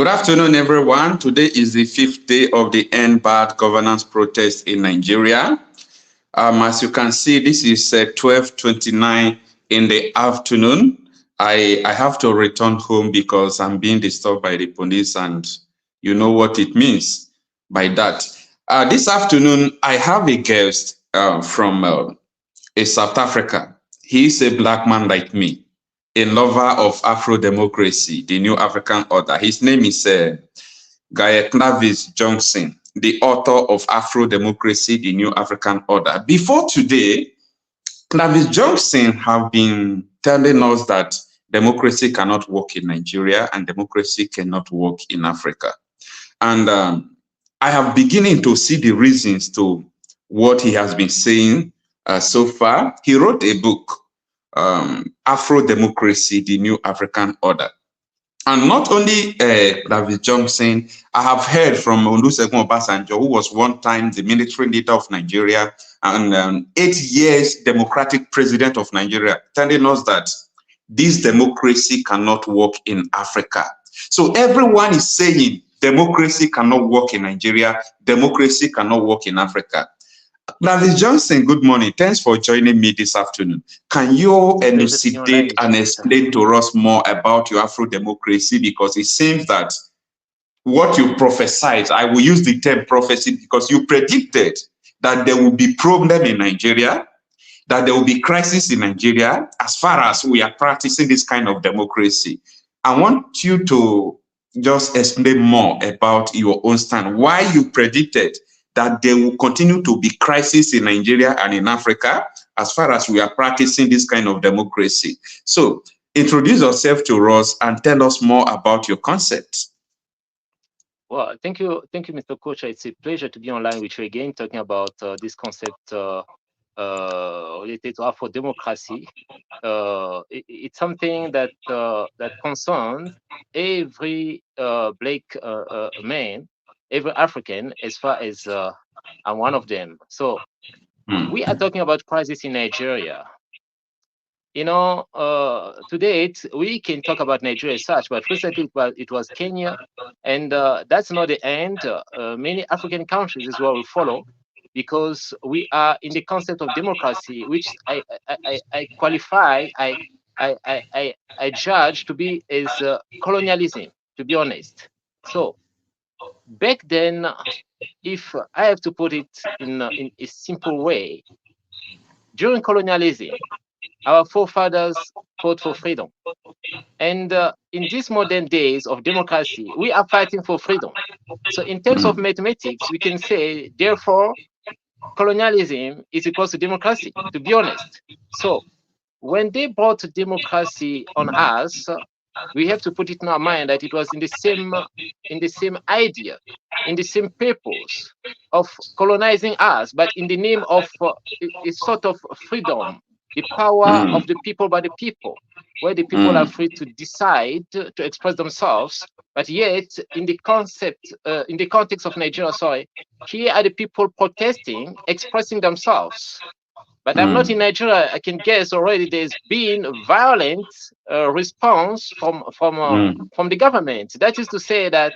Good afternoon, everyone. Today is the 5th day of the End Bad Governance protest in Nigeria. As you can see, this is 12:29 in the afternoon. I have to return home because I'm being disturbed by the police, and you know what it means by that. This afternoon, I have a guest from South Africa. He's a black man like me, a lover of Afro-democracy, the new African order. His name is Gael Clavis Johnson, the author of Afro-democracy, the new African order. Before today, Clavis Johnson have been telling us that democracy cannot work in Nigeria and democracy cannot work in Africa. And I have beginning to see the reasons to what he has been saying so far. He wrote a book, Afro-democracy, the new African order. And not only Clavis Johnson, I have heard from Olusegun Obasanjo, who was one time the military leader of Nigeria and 8 years democratic president of Nigeria, telling us that this democracy cannot work in Africa. So everyone is saying democracy cannot work in Nigeria, democracy cannot work in Africa. Clavis Johnson, good morning. Thanks for joining me this afternoon. Can you elucidate and explain to us more about your Afro-democracy? Because it seems that what you prophesied, I will use the term prophecy because you predicted that there will be problem in Nigeria, that there will be crisis in Nigeria as far as we are practicing this kind of democracy. I want you to just explain more about your own stand, why you predicted that there will continue to be crisis in Nigeria and in Africa as far as we are practicing this kind of democracy. So introduce yourself to us and tell us more about your concept. Well, thank you, Mr. Okocha. It's a pleasure to be online with you again, talking about this concept related to Afro-democracy. It's something that that concerns every black man, every African, as far as I'm one of them. So we are talking about crisis in Nigeria. You know, to date, we can talk about Nigeria as such, but recently it was Kenya, and that's not the end. Many African countries as well will follow, because we are in the concept of democracy, which I qualify, I judge to be as colonialism, to be honest. So back then, if I have to put it in a simple way, during colonialism, our forefathers fought for freedom. And in these modern days of democracy, we are fighting for freedom. So in terms of mathematics, we can say, therefore, colonialism is equal to democracy, to be honest. So when they brought democracy on us, we have to put it in our mind that it was in the same idea, in the same purpose of colonizing us, but in the name of a sort of freedom, the power of the people by the people, where the people are free to decide to express themselves. But yet, in the concept, in the context of Nigeria, here are the people protesting, expressing themselves. But I'm not in Nigeria. I can guess already there's been violent response from the government. That is to say that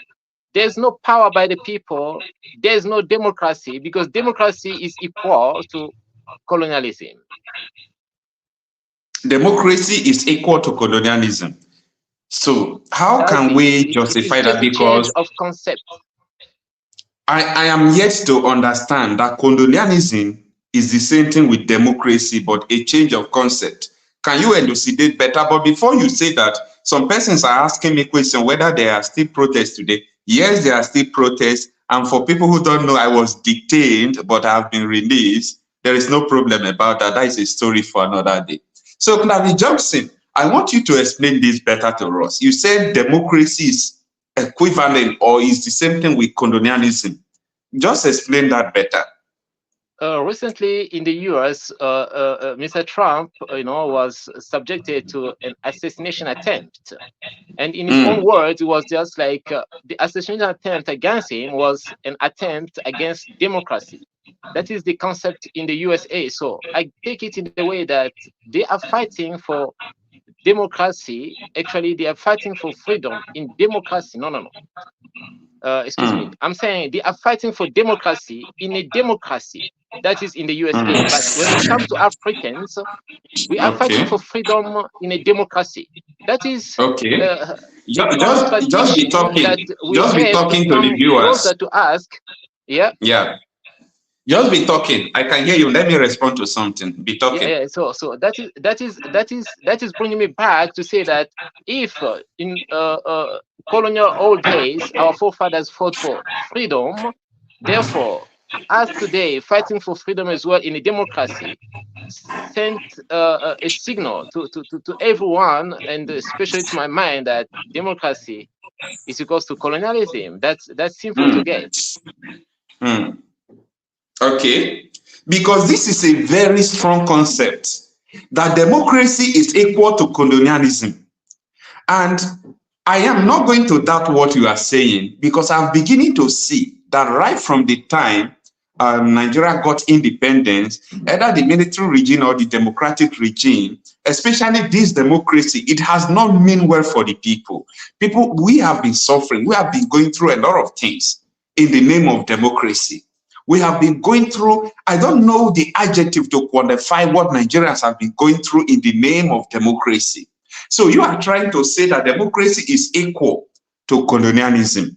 there's no power by the people. There's no democracy, because democracy is equal to colonialism. Democracy is equal to colonialism. So how can we justify that? Because of concept. I am yet to understand that colonialism is the same thing with democracy, but a change of concept. Can you elucidate better? But before you say that, some persons are asking me question whether there are still protests today. Yes, there are still protests. And for people who don't know, I was detained, but I have been released. There is no problem about that. That is a story for another day. So, Clavis Johnson, I want you to explain this better to us. You said democracy is equivalent or is the same thing with colonialism. Just explain that better. Recently in the US, Mr. Trump, was subjected to an assassination attempt. And in his own words, it was just like the assassination attempt against him was an attempt against democracy. That is the concept in the USA. So I take it in the way that they are fighting for democracy. Actually, they are fighting for freedom in democracy. No. Excuse me. I'm saying they are fighting for democracy in a democracy that is in the USA. But when it comes to Africans, we are fighting for freedom in a democracy. That is Okay. the Just be contradiction talking. that we Just be have talking to to the come viewers. closer to ask. Yeah. Yeah. Just be talking. I can hear you. Let me respond to something. Be talking. Yeah. So that is bringing me back to say that if in colonial old days our forefathers fought for freedom, therefore, as today fighting for freedom as well in a democracy sent a signal to everyone, and especially to my mind, that democracy is equals to colonialism. That's simple to get. Okay. Because this is a very strong concept that democracy is equal to colonialism. And I am not going to doubt what you are saying, because I'm beginning to see that right from the time Nigeria got independence, either the military regime or the democratic regime, especially this democracy, it has not mean well for the people. People, we have been suffering. We have been going through a lot of things in the name of democracy. We have been going through, I don't know the adjective to quantify what Nigerians have been going through in the name of democracy. So you are trying to say that democracy is equal to colonialism.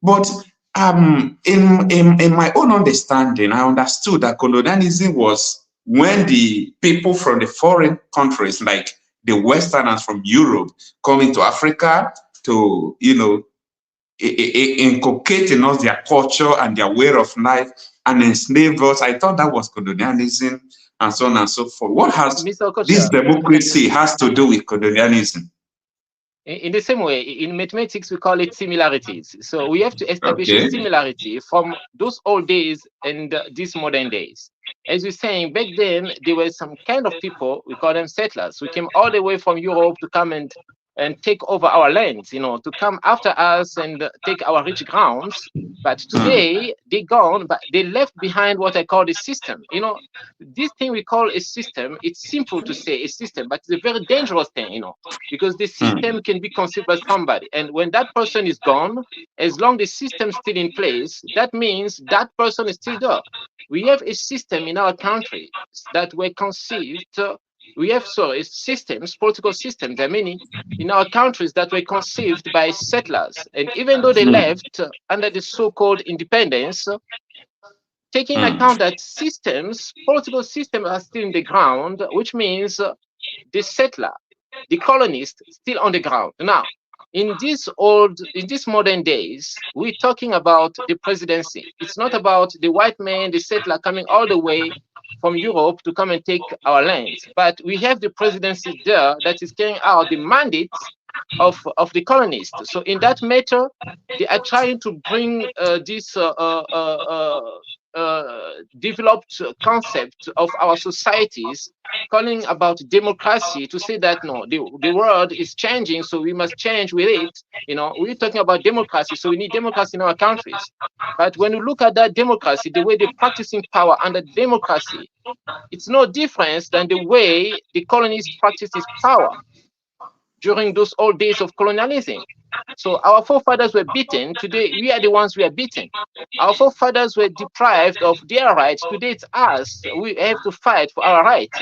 But in my own understanding, I understood that colonialism was when the people from the foreign countries, like the Westerners from Europe, come into Africa to, inculcate in us their culture and their way of life and enslave us. I thought that was colonialism and so on and so forth. What has this democracy has to do with colonialism? In the same way, in mathematics, we call it similarities. So we have to establish a similarity from those old days and these modern days. As you're saying, back then, there were some kind of people, we call them settlers, who came all the way from Europe to come and take over our lands, to come after us and take our rich grounds. But today, they're gone, but they left behind what I call the system. This thing we call a system, it's simple to say a system, but it's a very dangerous thing, because the system can be conceived by somebody. And when that person is gone, as long as the system is still in place, that means that person is still there. We have a system in our country that were conceived. We have systems, political systems, there are many in our countries that were conceived by settlers. And even though they left under the so-called independence, taking account that political systems are still in the ground, which means the settler, the colonist, still on the ground. Now, in these modern days, we're talking about the presidency. It's not about the white man, the settler coming all the way from Europe to come and take our lands. But we have the presidency there that is carrying out the mandates of the colonists. So in that matter, they are trying to bring this developed concept of our societies, calling about democracy, to say that no, the world is changing, so we must change with it. We're talking about democracy, so we need democracy in our countries. But when you look at that democracy, the way they're practicing power under democracy, it's no difference than the way the colonists practices power during those old days of colonialism. So our forefathers were beaten. Today, we are the ones who are beaten. Our forefathers were deprived of their rights. Today, it's us. We have to fight for our rights.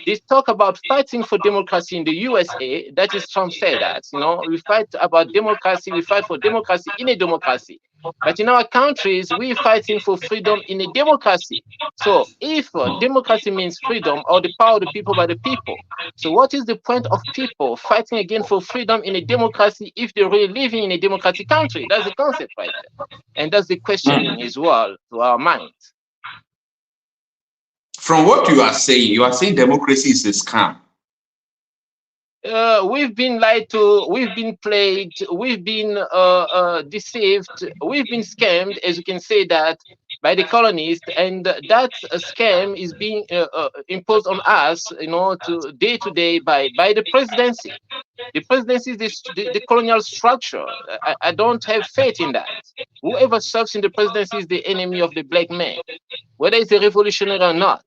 They talk about fighting for democracy in the USA. That is, Trump said that, we fight about democracy. We fight for democracy in a democracy. But in our countries, we're fighting for freedom in a democracy. So if democracy means freedom or the power of the people by the people, so what is the point of people fighting again for freedom in a democracy if they're really living in a democratic country? That's the concept right there. And that's the questioning as well to our minds. From what you are saying democracy is a scam. We've been lied to, we've been played, we've been deceived, we've been scammed, as you can say that, by the colonists, and that scam is being imposed on us, to day by the presidency. The presidency is the colonial structure. I don't have faith in that. Whoever serves in the presidency is the enemy of the black man, whether it's a revolutionary or not.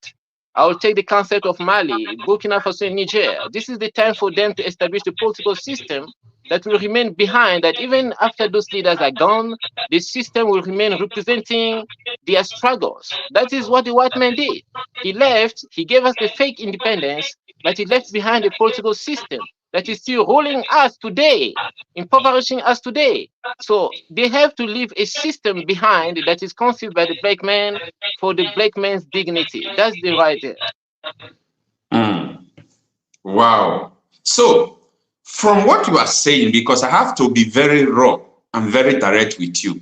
I will take the concept of Mali, Burkina Faso, and Niger. This is the time for them to establish the political system that will remain behind, that even after those leaders are gone, the system will remain representing their struggles. That is what the white man did. He left, he gave us the fake independence, but he left behind a political system that is still ruling us today, impoverishing us today. So they have to leave a system behind that is conceived by the black man for the black man's dignity. That's the right there. Wow. So, from what you are saying, because I have to be very raw and very direct with you,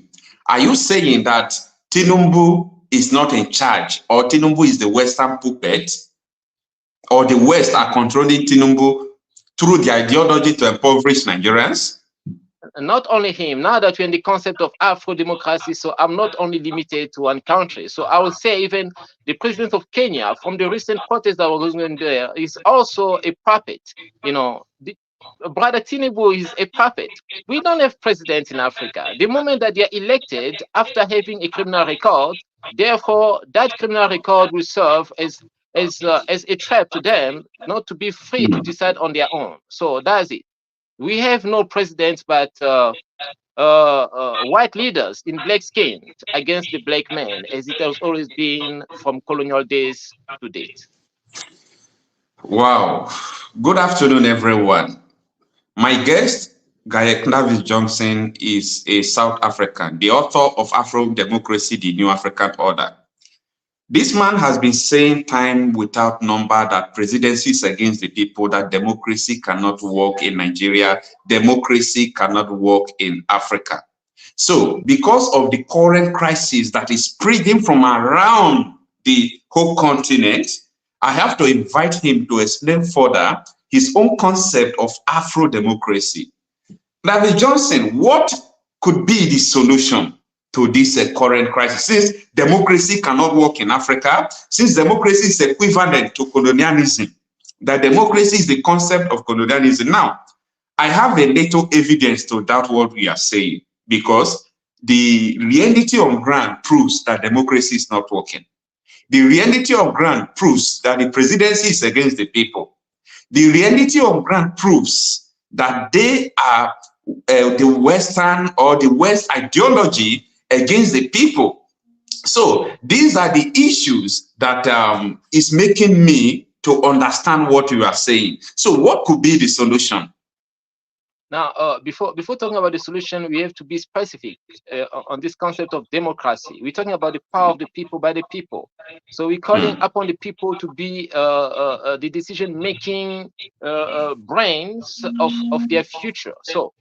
are you saying that Tinubu is not in charge, or Tinubu is the Western puppet, or the West are controlling Tinubu through the ideology to impoverish Nigerians? Not only him, now that we're in the concept of Afro-democracy, so I'm not only limited to one country. So I would say even the president of Kenya, from the recent protests that were going on there, is also a puppet. You know, Brother Tinubu is a puppet. We don't have presidents in Africa. The moment that they are elected after having a criminal record, therefore that criminal record will serve as a trap to them not to be free to decide on their own. So that's it. We have no presidents but white leaders in black skin against the black man, as it has always been from colonial days to date. Wow. Good afternoon, everyone. My guest, Gael Clavis Johnson, is a South African, the author of Afro Democracy, the New African Order. This man has been saying time without number that presidency is against the people, that democracy cannot work in Nigeria, democracy cannot work in Africa. So, because of the current crisis that is spreading from around the whole continent, I have to invite him to explain further his own concept of Afro-democracy. Clavis Johnson, what could be the solution to this current crisis? Since democracy cannot work in Africa, since democracy is equivalent to colonialism, that democracy is the concept of colonialism. Now, I have a little evidence to doubt what we are saying, because the reality on ground proves that democracy is not working. The reality on ground proves that the presidency is against the people. The reality on ground proves that they are the Western or the West ideology against the people. So these are the issues that is making me to understand what you are saying. So what could be the solution? Now, before talking about the solution, we have to be specific on this concept of democracy. We're talking about the power of the people by the people. So we're calling upon the people to be the decision-making brains of their future. So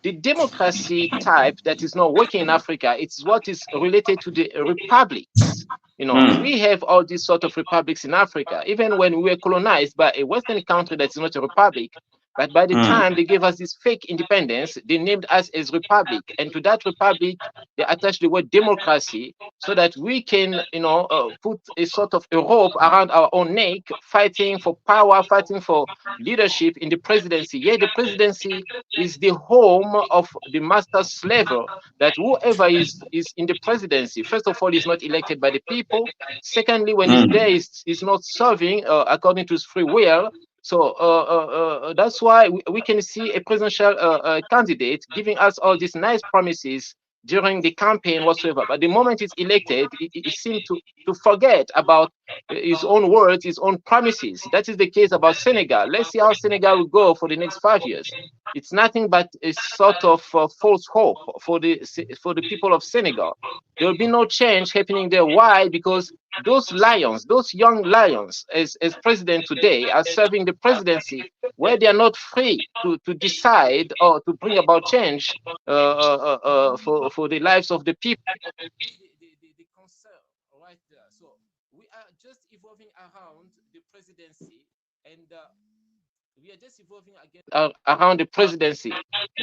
the democracy type that is not working in Africa, it's what is related to the republics. You know, we have all these sort of republics in Africa, even when we were colonized by a Western country that is not a republic. But by the time they gave us this fake independence, they named us as republic. And to that republic, they attached the word democracy so that we can, you know, put a sort of a rope around our own neck, fighting for power, fighting for leadership in the presidency. Yeah, the presidency is the home of the master slaver, that whoever is in the presidency, first of all, is not elected by the people. Secondly, when he's there, is not serving according to his free will. So that's why we can see a presidential candidate giving us all these nice promises during the campaign whatsoever. But the moment he's elected, he seems to forget about his own words, his own promises. That is the case about Senegal. Let's see how Senegal will go for the next 5 years. It's nothing but a sort of false hope for the people of Senegal. There will be no change happening there. Why? Because those lions, those young lions, as president today, are serving the presidency where they are not free to decide or to bring about change for the lives of the people. The concern right there. So we are just evolving around the presidency, and we are just evolving again around the presidency.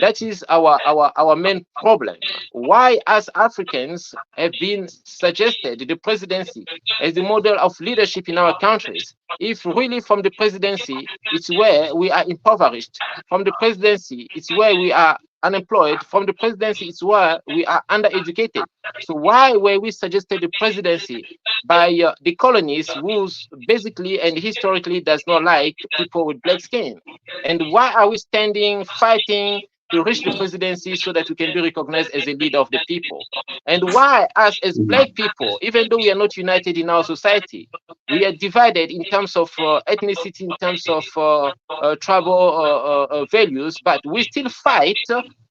That is our main problem. Why, as Africans, have been suggested the presidency as the model of leadership in our countries, if really from the presidency it's where we are impoverished, from the presidency it's where we are unemployed. From the presidency, it's why we are undereducated. So why were we suggested the presidency by the colonies, who basically and historically does not like people with black skin? And why are we standing, fighting to reach the presidency so that we can be recognized as a leader of the people? And why us as black people, even though we are not united in our society, we are divided in terms of ethnicity, in terms of tribal values, but we still fight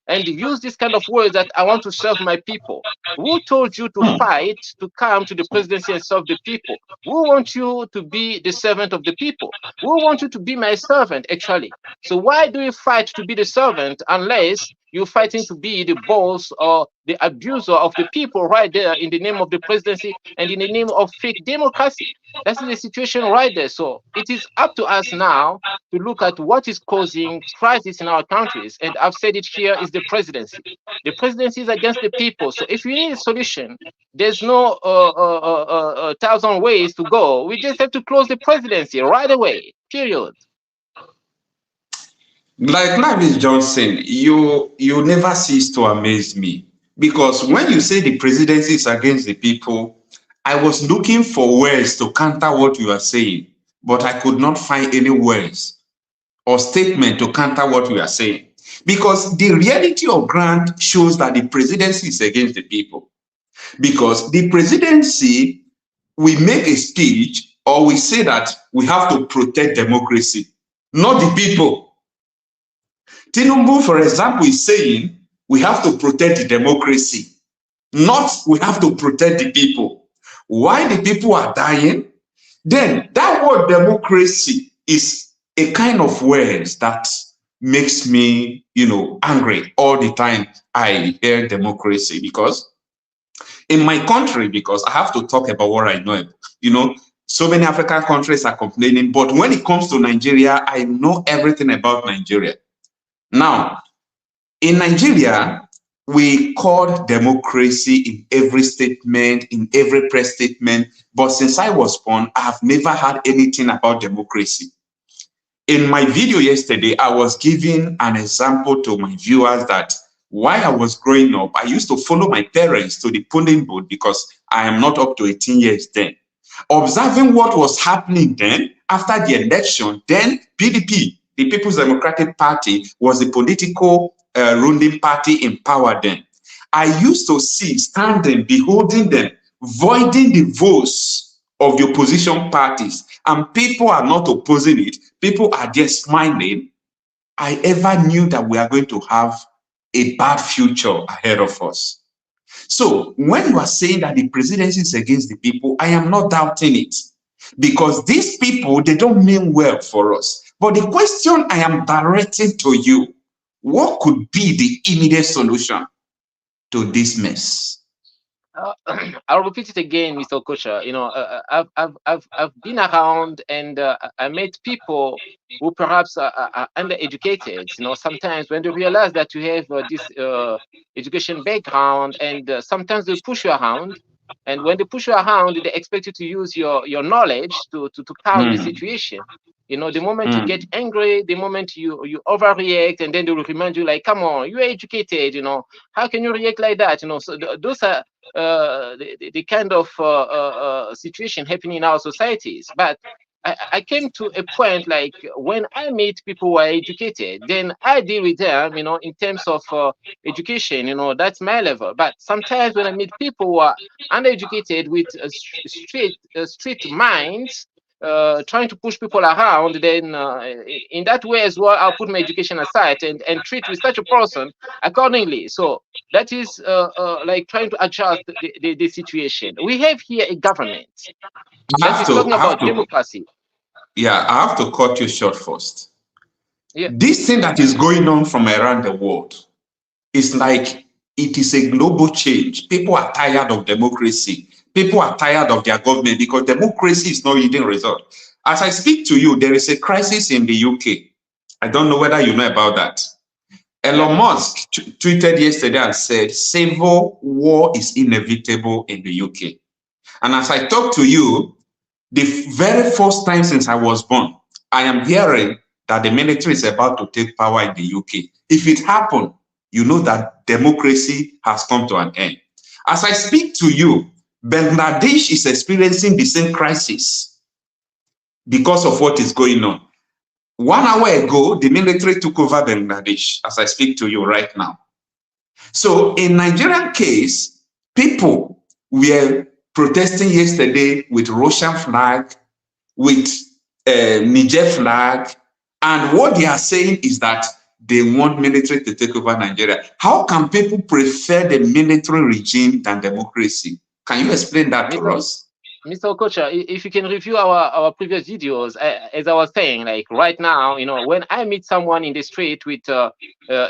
and use this kind of words that I want to serve my people. Who told you to fight to come to the presidency and serve the people? Who wants you to be the servant of the people? Who wants you to be my servant, actually? So why do you fight to be the servant unless you're fighting to be the boss or the abuser of the people right there in the name of the presidency and in the name of fake democracy? That's the situation right there. So it is up to us now to look at what is causing crisis in our countries. And I've said it here is the presidency. The presidency is against the people. So if we need a solution, there's no thousand ways to go. We just have to close the presidency right away, period. Like Clavis Johnson, you never cease to amaze me, because when you say the presidency is against the people, I was looking for words to counter what you are saying, but I could not find any words or statement to counter what you are saying, because the reality of ground shows that the presidency is against the people. Because the presidency, we make a speech or we say that we have to protect democracy, not the people. Tinubu, for example, is saying we have to protect the democracy, not we have to protect the people. Why the people are dying? Then that word democracy is a kind of words that makes me, angry all the time I hear democracy, because in my country, because I have to talk about what I know, so many African countries are complaining, but when it comes to Nigeria, I know everything about Nigeria. Now, in Nigeria, we call democracy in every statement, in every press statement, but since I was born, I have never had anything about democracy. In my video yesterday, I was giving an example to my viewers that while I was growing up, I used to follow my parents to the polling booth because I am not up to 18 years then. Observing what was happening then, after the election, then PDP, the People's Democratic Party, was the political ruling party in power then. I used to see, standing, beholding them, voiding the votes of the opposition parties, and people are not opposing it. People are just smiling. I ever knew that we are going to have a bad future ahead of us. So when you are saying that the presidency is against the people, I am not doubting it, because these people, they don't mean well for us. But the question I am directing to you, what could be the immediate solution to this mess? I'll repeat it again, Mr. Okocha. I've been around and I met people who perhaps are undereducated. Sometimes when they realize that you have this education background, and sometimes they push you around. And when they push you around, they expect you to use your knowledge to calm the situation. The moment you get angry, the moment you overreact, and then they will remind you, like, come on, you're educated, how can you react like that? So those are the kind of situation happening in our societies. But I came to a point, like, when I meet people who are educated, then I deal with them, in terms of education, that's my level. But sometimes when I meet people who are undereducated with street minds, trying to push people around, then in that way as well, I'll put my education aside and treat with such a person accordingly. So that is like trying to adjust the situation. We have here a government that is talking about democracy. Yeah, I have to cut you short first. Yeah. This thing that is going on from around the world is like, it is a global change. People are tired of democracy. People are tired of their government because democracy is not yielding result. As I speak to you, there is a crisis in the UK. I don't know whether you know about that. Elon Musk tweeted yesterday and said, civil war is inevitable in the UK. And as I talk to you, the very first time since I was born, I am hearing that the military is about to take power in the UK. If it happens, you know that democracy has come to an end. As I speak to you, Bangladesh is experiencing the same crisis because of what is going on. 1 hour ago, the military took over Bangladesh as I speak to you right now. So in Nigerian case, people were protesting yesterday with Russian flag, with Niger flag, and what they are saying is that they want military to take over Nigeria. How can people prefer the military regime than democracy? Can you explain that to us? Mr. Okocha, if you can review our previous videos, as I was saying, like right now, you know, when I meet someone in the street with a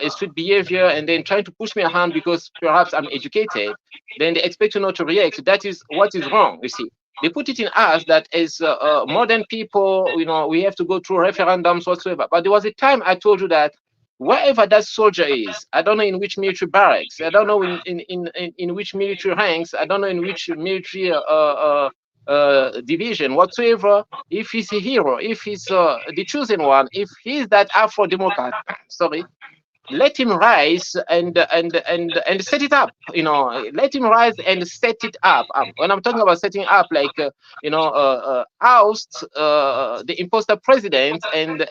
street behavior and then trying to push me a hand because perhaps I'm educated, then they expect you not to react. That is what is wrong, you see. They put it in us that as modern people, you know, we have to go through referendums whatsoever. But there was a time I told you that wherever that soldier is, I don't know in which military barracks, I don't know in which military ranks, I don't know in which military division whatsoever, if he's a hero, if he's the chosen one, if he's that Afro-Democrat, sorry, let him rise and set it up. You know, let him rise and set it up. When I'm talking about setting up, like oust the imposter president and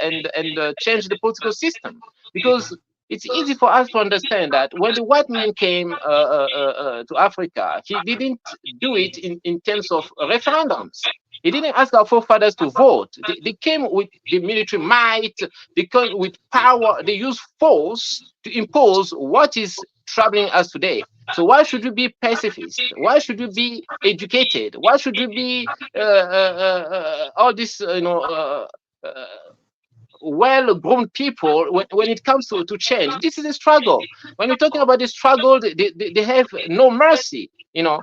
change the political system, because it's easy for us to understand that when the white man came to Africa, he didn't do it in terms of referendums. He didn't ask our forefathers to vote. They came with the military might, they came with power, they used force to impose what is troubling us today. So why should we be pacifist? Why should we be educated? Why should we be all this, well-grown people when it comes to change? This is a struggle. When we're talking about the struggle, they have no mercy. You know,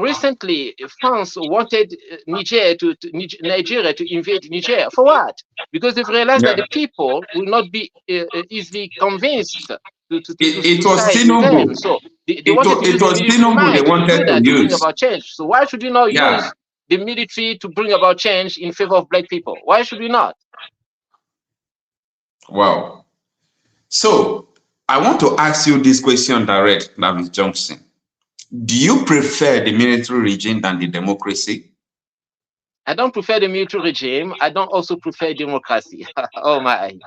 recently France wanted Nigeria to invade Niger. For what? Because they've realized that the people will not be easily convinced to it was Tinubu. So they wanted to use the military might to do that, to bring about change. So why should we not use the military to bring about change in favor of black people? Why should we not? Wow. So I want to ask you this question direct, Clavis Johnson. Do you prefer the military regime than the democracy? I don't prefer the military regime. I don't also prefer democracy. Oh my.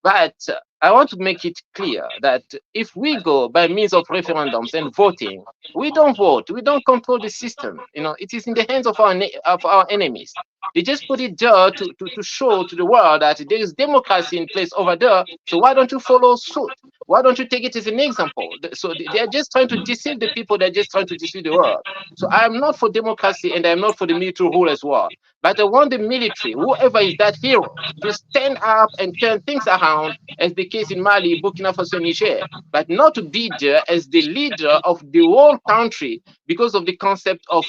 But I want to make it clear that if we go by means of referendums and voting, we don't vote. We don't control the system. You know, it is in the hands of our enemies. They just put it there to show to the world that there is democracy in place over there. So why don't you follow suit? Why don't you take it as an example? So they are just trying to deceive the people. They're just trying to deceive the world. So I am not for democracy and I am not for the military rule as well. But I want the military, whoever is that hero, to stand up and turn things around, as the case in Mali, Burkina Faso, Niger, but not to be there as the leader of the whole country because of the concept of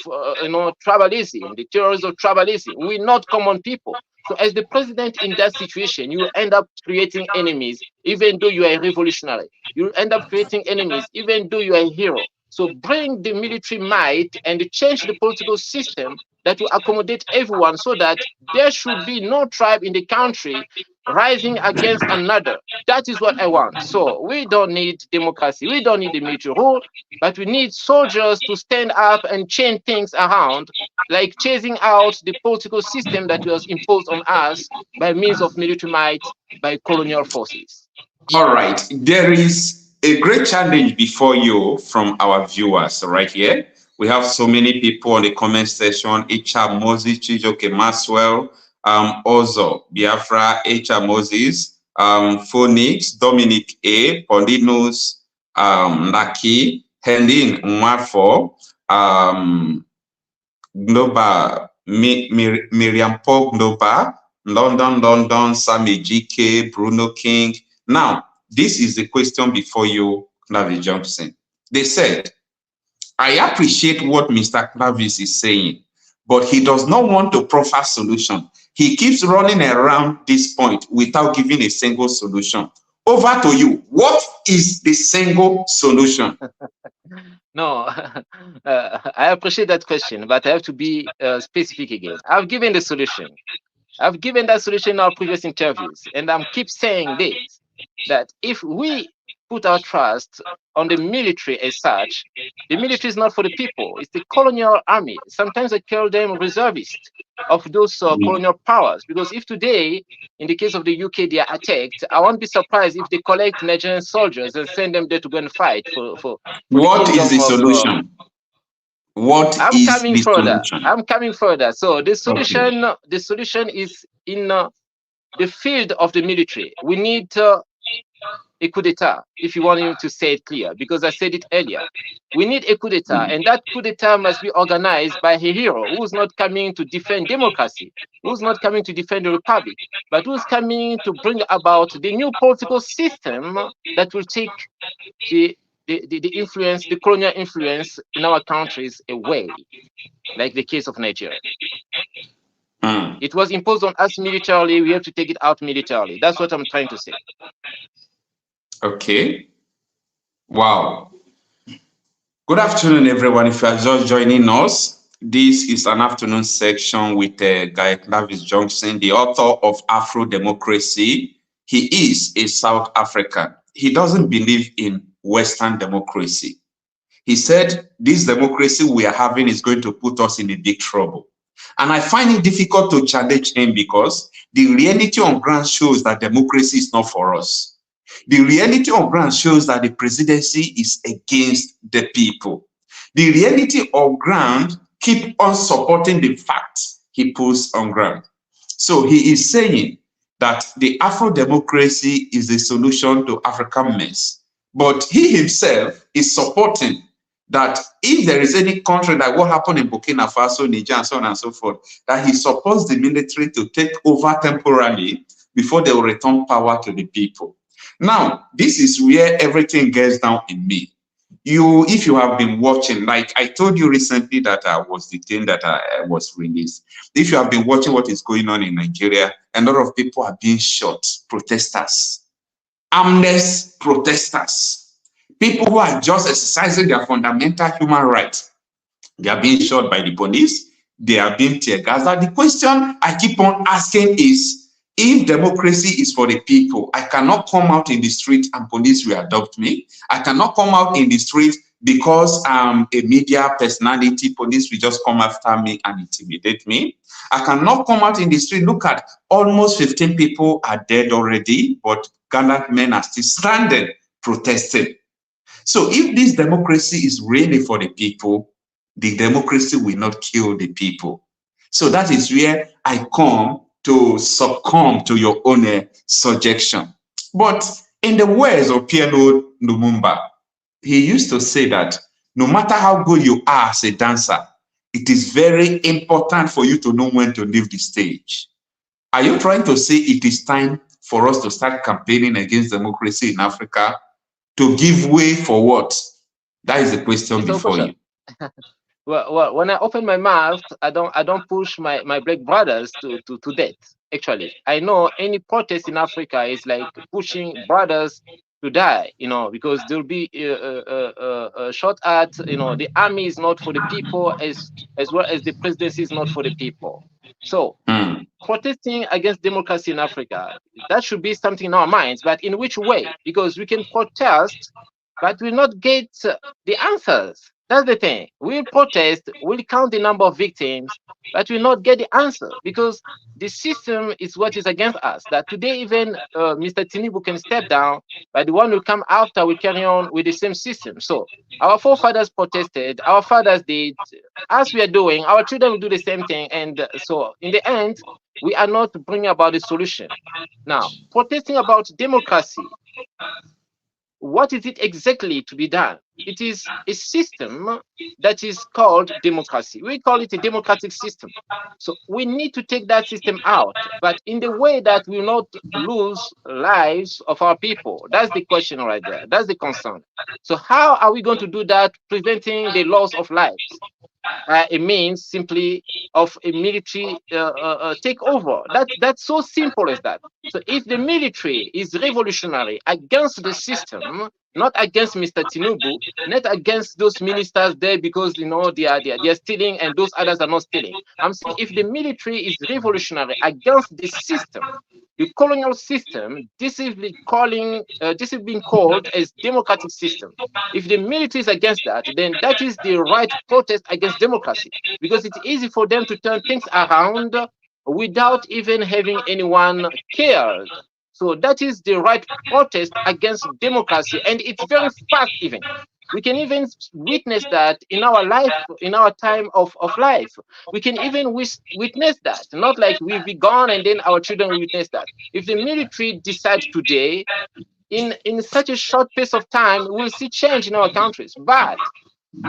tribalism, the theories of tribalism. We're not common people. So as the president in that situation, you end up creating enemies, even though you are a revolutionary. You end up creating enemies, even though you are a hero. So bring the military might and change the political system that will accommodate everyone so that there should be no tribe in the country rising against another. That is what I want. So we don't need democracy. We don't need the military rule, but we need soldiers to stand up and change things around, like chasing out the political system that was imposed on us by means of military might by colonial forces. All right. There is a great challenge before you from our viewers right here. We have so many people on the comment section. H.R. Moses, Chijoke Marcel, Ozo, Biafra, H.R. Moses, Phoenix, Dominic A, Paulinus, Naki, Helene Mwafo, Globa, Miriam Paul Globa, London, Sammy GK, Bruno King. Now, this is the question before you, Clavis Johnson. They said, I appreciate what Mr. Clavis is saying, but he does not want to proffer solution. He keeps running around this point without giving a single solution. Over to you. What is the single solution? No, I appreciate that question, but I have to be specific again. I've given the solution. I've given that solution in our previous interviews, and I'm keep saying this, that if we put our trust on the military as such, the military is not for the people. It's the colonial army. Sometimes I call them reservists of those colonial powers. Because if today, in the case of the UK, they are attacked, I won't be surprised if they collect Nigerian soldiers and send them there to go and fight for the What is kingdom the of. solution? What I'm is coming the further. solution? I'm coming further. So the Okay. solution is in the field of the military. We need a coup d'etat, if you want me to say it clear, because I said it earlier. We need a coup d'etat, and that coup d'etat must be organized by a hero who's not coming to defend democracy, who's not coming to defend the republic, but who's coming to bring about the new political system that will take the influence, the colonial influence in our countries away, like the case of Nigeria. It was imposed on us militarily. We have to take it out militarily. That's what I'm trying to say. Okay. Wow. Good afternoon, everyone. If you are just joining us, this is an afternoon section with Gael Clavis Johnson, the author of Afro Democracy. He is a South African. He doesn't believe in Western democracy. He said this democracy we are having is going to put us in a big trouble. And I find it difficult to challenge him because the reality on ground shows that democracy is not for us. The reality on ground shows that the presidency is against the people. The reality on ground keep on supporting the facts he puts on ground. So he is saying that the Afro democracy is the solution to African mess. But he himself is supporting that if there is any country like what happened in Burkina Faso, Niger, and so on and so forth, that he supports the military to take over temporarily before they will return power to the people. Now, this is where everything gets down in me. If you have been watching, like I told you recently that I was detained, that I was released. If you have been watching what is going on in Nigeria, a lot of people are being shot, protesters, armless protesters, people who are just exercising their fundamental human rights. They are being shot by the police. They are being tear gassed. The question I keep on asking is, if democracy is for the people, I cannot come out in the street and police will adopt me. I cannot come out in the street because I'm a media personality, police will just come after me and intimidate me. I cannot come out in the street. Look at almost 15 people are dead already, but gallant men are still standing, protesting. So if this democracy is really for the people, the democracy will not kill the people. So that is where I come to succumb to your own suggestion. But in the words of PLO Lumumba, he used to say that no matter how good you are as a dancer, it is very important for you to know when to leave the stage. Are you trying to say it is time for us to start campaigning against democracy in Africa? To give way for what? That is the question before you. Well, when I open my mouth, I don't push my black brothers to death. Actually, I know any protest in Africa is like pushing brothers to die, because they'll be shot at. The army is not for the people, as well as the presidency is not for the people. So protesting against democracy in Africa, that should be something in our minds. But in which way? Because we can protest, but we'll not get the answers. That's the thing. We'll protest, we'll count the number of victims, but we'll not get the answer because the system is what is against us. That today even Mr. Tinubu can step down, but the one who come after will carry on with the same system. So our forefathers protested, our fathers did, as we are doing, our children will do the same thing. And so in the end, we are not bringing about a solution. Now, protesting about democracy, what is it exactly to be done? It is a system that is called democracy. We call it a democratic system. So we need to take that system out, but in the way that we will not lose lives of our people. That's the question right there. That's the concern. So how are we going to do that, preventing the loss of lives? It means simply of a military takeover. That's so simple as that. So if the military is revolutionary against the system, not against Mr. Tinubu, not against those ministers there because they are stealing and those others are not stealing. I'm saying if the military is revolutionary against the system, the colonial system, this is being called as democratic system. If the military is against that, then that is the right protest against democracy, because it's easy for them to turn things around without even having anyone cared. So that is the right protest against democracy, and it's very fast even. We can even witness that in our life, in our time of life. We can even witness that, not like we'll be gone and then our children will witness that. If the military decides today, in such a short pace of time, we'll see change in our countries. But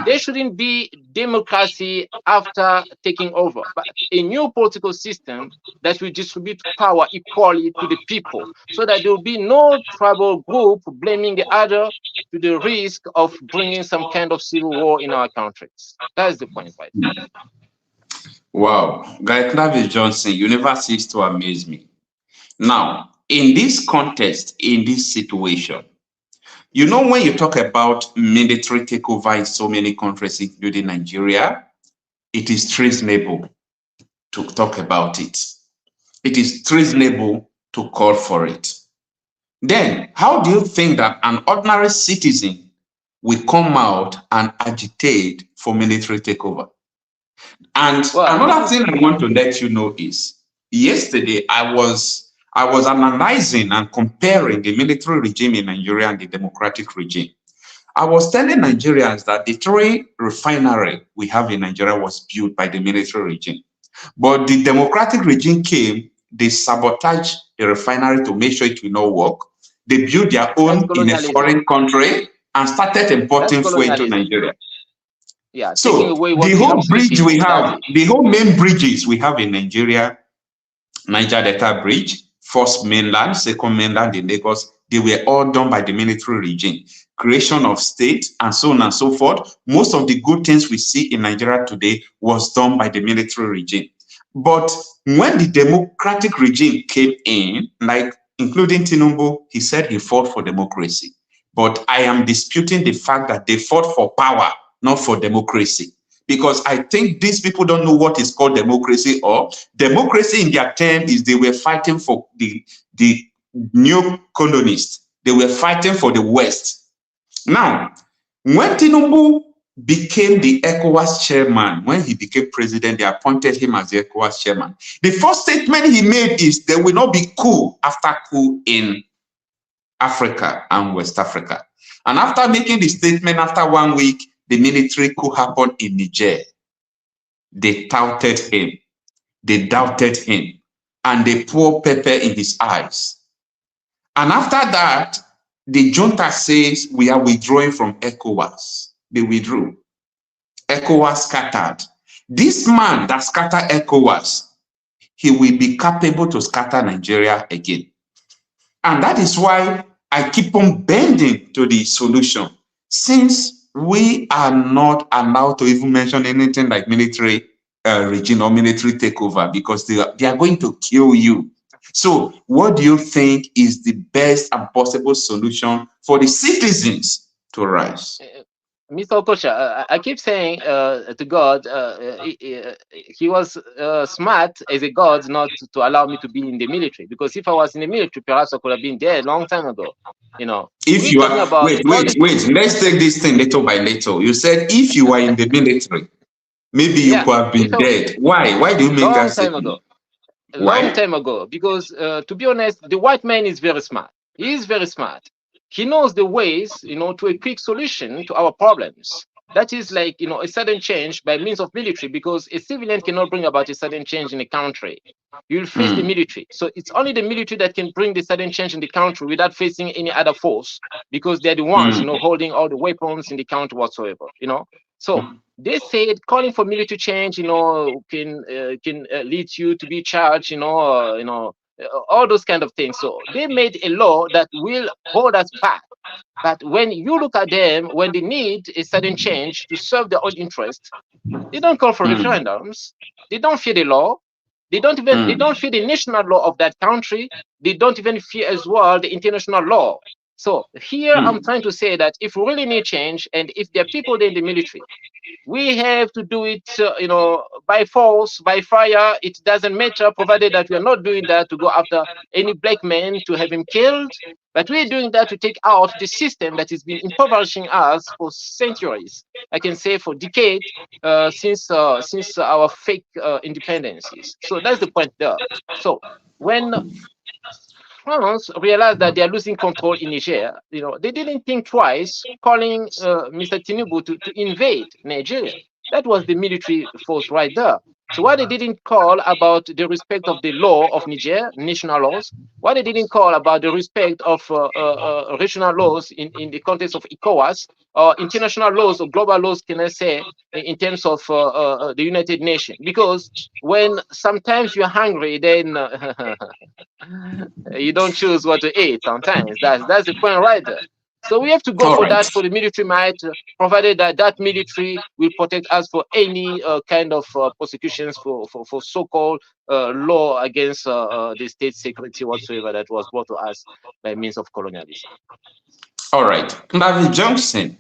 there shouldn't be democracy after taking over, but a new political system that will distribute power equally to the people, so that there will be no tribal group blaming the other, to the risk of bringing some kind of civil war in our countries. That's the point, right? Wow, Gael Clavis Johnson, you never cease to amaze me. Now, in this context, in this situation, you know, when you talk about military takeover in so many countries, including Nigeria, it is treasonable to talk about it. It is treasonable to call for it. Then, how do you think that an ordinary citizen will come out and agitate for military takeover? And another thing I want to let you know is, yesterday I was analyzing and comparing the military regime in Nigeria and the democratic regime. I was telling Nigerians that the 3 refineries we have in Nigeria was built by the military regime. But the democratic regime came, they sabotaged the refinery to make sure it will not work. They built their own in a foreign country and started importing fuel into Nigeria. Yeah, so the whole bridge we have, the whole main bridges we have in Nigeria, Niger Delta Bridge, first mainland, second mainland in Lagos, they were all done by the military regime. Creation of state and so on and so forth. Most of the good things we see in Nigeria today was done by the military regime. But when the democratic regime came in, like including Tinubu, he said he fought for democracy. But I am disputing the fact that they fought for power, not for democracy. Because I think these people don't know what is called democracy, or democracy in their term is they were fighting for the new colonists. They were fighting for the West. Now, when Tinubu became the ECOWAS chairman, when he became president, they appointed him as the ECOWAS chairman. The first statement he made is there will not be coup after coup in Africa and West Africa. And after making the statement, after 1 week, the military coup happened in Niger. They touted him. They doubted him. And they poured pepper in his eyes. And after that, the junta says we are withdrawing from ECOWAS. They withdrew. ECOWAS scattered. This man that scattered ECOWAS, he will be capable to scatter Nigeria again. And that is why I keep on bending to the solution. Since we are not allowed to even mention anything like military regime or military takeover, because they are going to kill you. So what do you think is the best and possible solution for the citizens to rise? Mr. Okocha, I keep saying to God, he was smart as a God not to allow me to be in the military, because if I was in the military, perhaps I could have been there a long time ago. You know, if you are about wait, let's take this thing little by little. You said if you were in the military, maybe you could have been dead. Why do you make that statement? A long time ago, because to be honest, the white man is very smart. He is very smart. He knows the ways, to a quick solution to our problems. That is like, a sudden change by means of military, because a civilian cannot bring about a sudden change in a country. You'll face the military. So it's only the military that can bring the sudden change in the country without facing any other force, because they're the ones, holding all the weapons in the country whatsoever, So they said calling for military change, can lead you to be charged, all those kind of things. So they made a law that will hold us back. But when you look at them, when they need a sudden change to serve their own interest, they don't call for referendums. They don't fear the law. They don't even they don't fear the national law of that country. They don't even fear as well the international law. So here I'm trying to say that if we really need change, and if there are people in the military, we have to do it, by force, by fire. It doesn't matter, provided that we are not doing that to go after any black man to have him killed, but we're doing that to take out the system that has been impoverishing us for centuries. I can say for decades, since our fake independencies. So that's the point there. So when France realized that they are losing control in Niger, they didn't think twice calling Mr. Tinubu to invade Nigeria. That was the military force right there. So why they didn't call about the respect of the law of Niger, national laws, why they didn't call about the respect of regional laws in the context of ECOWAS, or international laws or global laws, can I say, in terms of the United Nations? Because when sometimes you're hungry, then you don't choose what to eat sometimes. That's the point right there. So we have to go for that, for the military might, provided that that military will protect us for any kind of prosecutions for so-called law against the state security whatsoever that was brought to us by means of colonialism. All right. Nnamdi Johnson,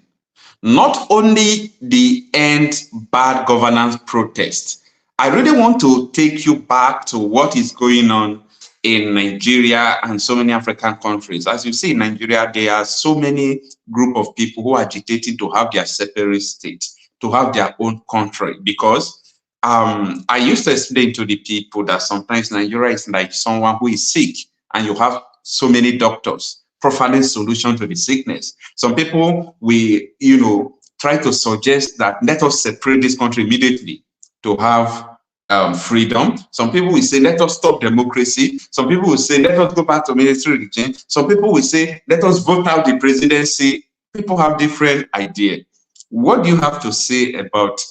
not only the end bad governance protest, I really want to take you back to what is going on in Nigeria and so many African countries. As you see in Nigeria, there are so many group of people who are agitating to have their separate state, to have their own country, because I used to explain to the people that sometimes Nigeria is like someone who is sick and you have so many doctors providing solution to the sickness. Some people will, try to suggest that let us separate this country immediately to have freedom. Some people will say, let us stop democracy. Some people will say, let us go back to military regime. Some people will say, let us vote out the presidency. People have different ideas. What do you have to say about,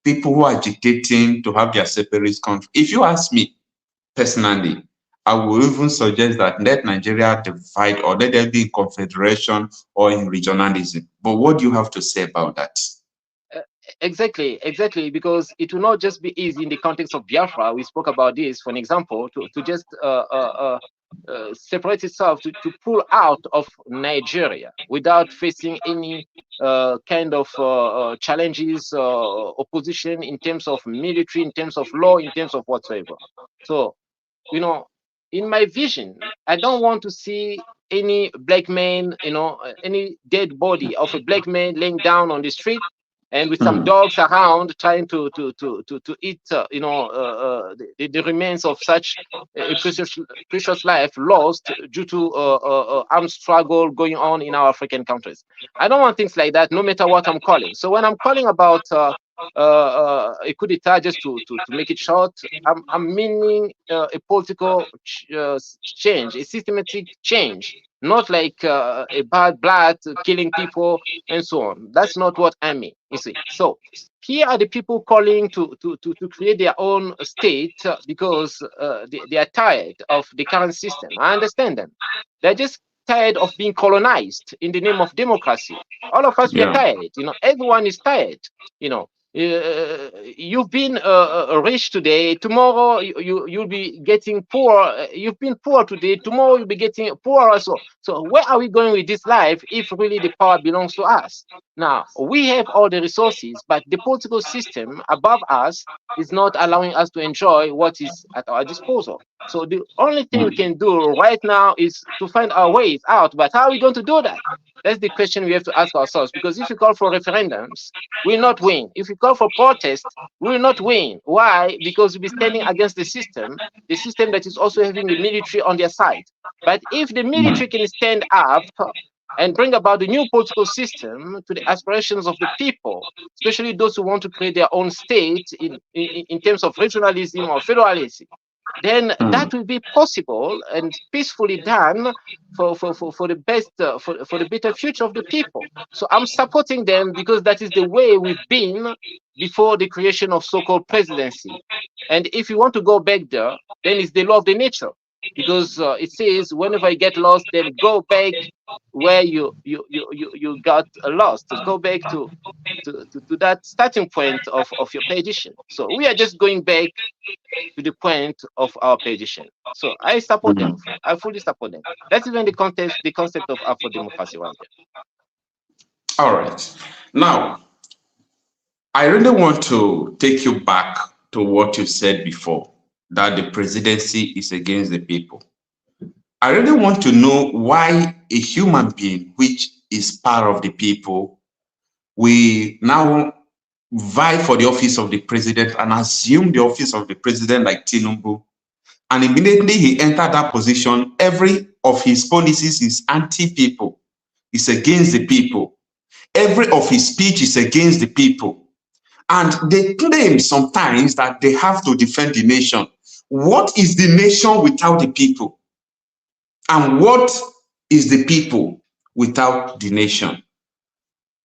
people who are agitating to have their separate country? If you ask me personally, I will even suggest that let Nigeria divide, or let there be in confederation or in regionalism. But what do you have to say about that? Exactly, because it will not just be easy in the context of Biafra. We spoke about this, for an example, to just separate itself, to pull out of Nigeria without facing any kind of challenges, opposition in terms of military, in terms of law, in terms of whatsoever. So, in my vision, I don't want to see any black man, any dead body of a black man laying down on the street and with some dogs around trying to eat, the remains of such a precious life lost due to armed struggle going on in our African countries. I don't want things like that, no matter what I'm calling. So when I'm calling about a coup d'etat, just to make it short, I'm meaning a political change, a systematic change, not like a bad blood killing people and so on. That's not what I mean, you see. So here are the people calling to create their own state because they are tired of the current system. I understand them. They're just tired of being colonized in the name of democracy. All of us, we are tired. Everyone is tired. You've been rich today. Tomorrow you'll be getting poor. You've been poor today. Tomorrow you'll be getting poor also. So where are we going with this life if really the power belongs to us? Now we have all the resources, but the political system above us is not allowing us to enjoy what is at our disposal. So the only thing we can do right now is to find our ways out. But how are we going to do that? That's the question we have to ask ourselves. Because if you call for referendums, we'll not win. If you call for protest, we will not win. Why? Because we'll be standing against the system that is also having the military on their side. But if the military can stand up and bring about the new political system to the aspirations of the people, especially those who want to create their own state in terms of regionalism or federalism, then that will be possible and peacefully done for the best, for the better future of the people. So I'm supporting them because that is the way we've been before the creation of so-called presidency. And if you want to go back there, then it's the law of the nature. because it says whenever you get lost, then go back where you got lost. Go back to that starting point of your perdition. So we are just going back to the point of our perdition. So I support them. I fully support them. That's even the concept of Afro democracy right there. All right. Now, I really want to take you back to what you said before, that the presidency is against the people. I really want to know why a human being, which is part of the people, we now vie for the office of the president and assume the office of the president like Tinubu. And immediately he entered that position, every of his policies is anti-people, is against the people. Every of his speech is against the people. And they claim sometimes that they have to defend the nation. What is the nation without the people? And what is the people without the nation?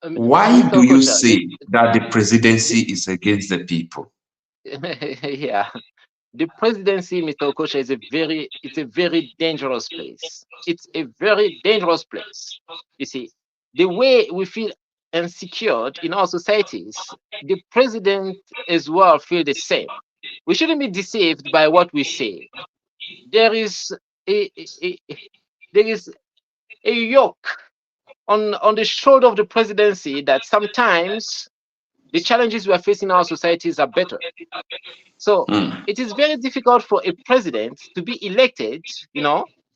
Why do you say that the presidency is against the people? Yeah. The presidency, Mr. Okocha, it's a very dangerous place. It's a very dangerous place. You see, the way we feel insecure in our societies, the president as well feel the same. We shouldn't be deceived by what we say. There is a yoke on the shoulder of the presidency that sometimes the challenges we are facing in our societies are better. So it is very difficult for a president to be elected,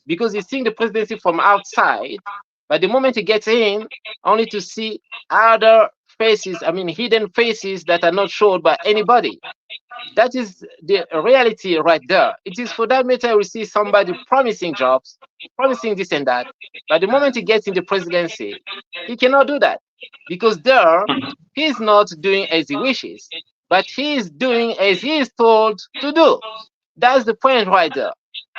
because he's seeing the presidency from outside. But the moment he gets in, only to see other faces, hidden faces that are not showed by anybody. That is the reality right there. It is for that matter we see somebody promising jobs, promising this and that. But the moment he gets in the presidency, he cannot do that. Because there, he's not doing as he wishes, but he is doing as he is told to do. That's the point right there.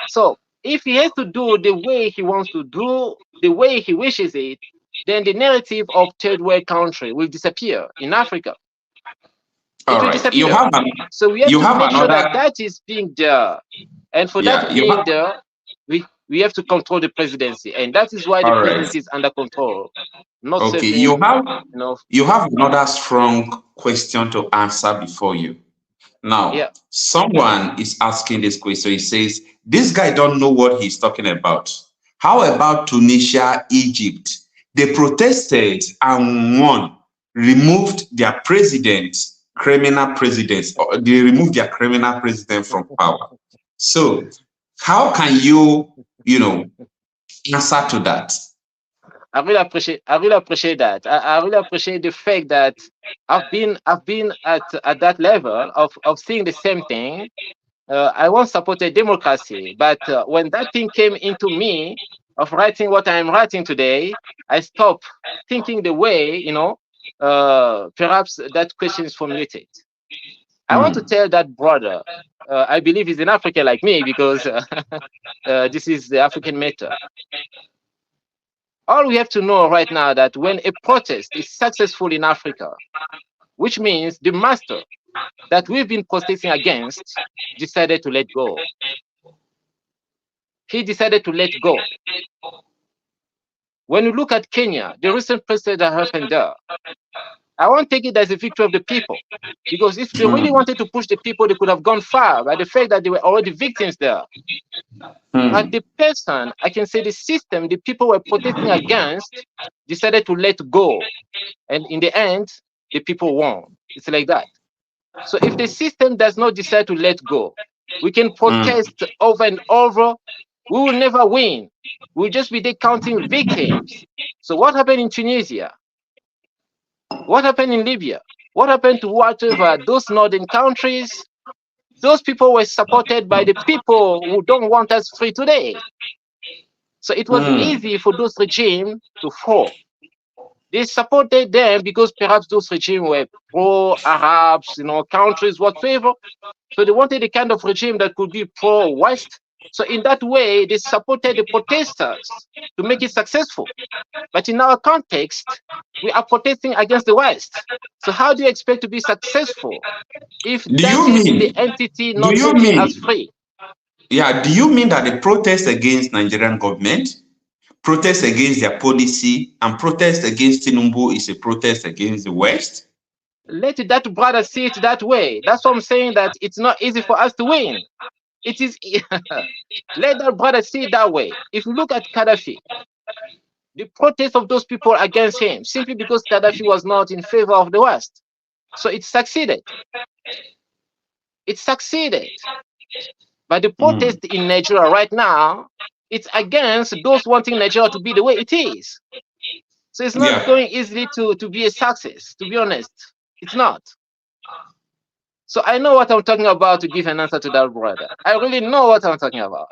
So if he has to do the way he wants to do, the way he wishes it, then the narrative of third world country will disappear in Africa. All right. So we have to make sure that is being there. And for that being there, we have to control the presidency. And that is why the presidency is under control. Not okay, you have another strong question to answer before you. Now, someone is asking this question. He says, this guy don't know what he's talking about. How about Tunisia, Egypt? They protested and won, removed their president, criminal presidents, or they removed their criminal president from power. So how can you, answer to that? I really appreciate that. I really appreciate the fact that I've been at that level of seeing the same thing. I once supported democracy, but when that thing came into me of writing what I'm writing today, I stopped thinking the way, perhaps that question is formulated. I want to tell that brother, I believe he's an African like me because this is the African matter. All we have to know right now that when a protest is successful in Africa, which means the master that we've been protesting against decided to let go. He decided to let go. When you look at Kenya, the recent protest that happened there, I won't take it as a victory of the people, because if they really wanted to push the people, they could have gone far by the fact that they were already victims there. But the person, I can say the system, the people were protesting against, decided to let go. And in the end, the people won. It's like that. So if the system does not decide to let go, we can protest over and over. We will never win. We'll just be there counting victims. So what happened in Tunisia? What happened in Libya? What happened to whatever those northern countries? Those people were supported by the people who don't want us free today. So it was easy for those regimes to fall. They supported them because perhaps those regimes were pro-Arabs, countries, whatsoever. So they wanted a kind of regime that could be pro-West. So in that way, they supported the protesters to make it successful. But in our context, we are protesting against the West. So how do you expect to be successful if that is the entity not making us free? Yeah, do you mean that the protest against Nigerian government, protest against their policy, and protest against Tinubu is a protest against the West? Let that brother see it that way. That's what I'm saying, that it's not easy for us to win. It is. Let that brother see it that way. If you look at Gaddafi, the protest of those people against him, simply because Gaddafi was not in favor of the West. So it succeeded. It succeeded. But the protest in Nigeria right now, it's against those wanting Nigeria to be the way it is. So it's not going easily to be a success, to be honest. It's not. So I know what I'm talking about to give an answer to that brother. I really know what I'm talking about.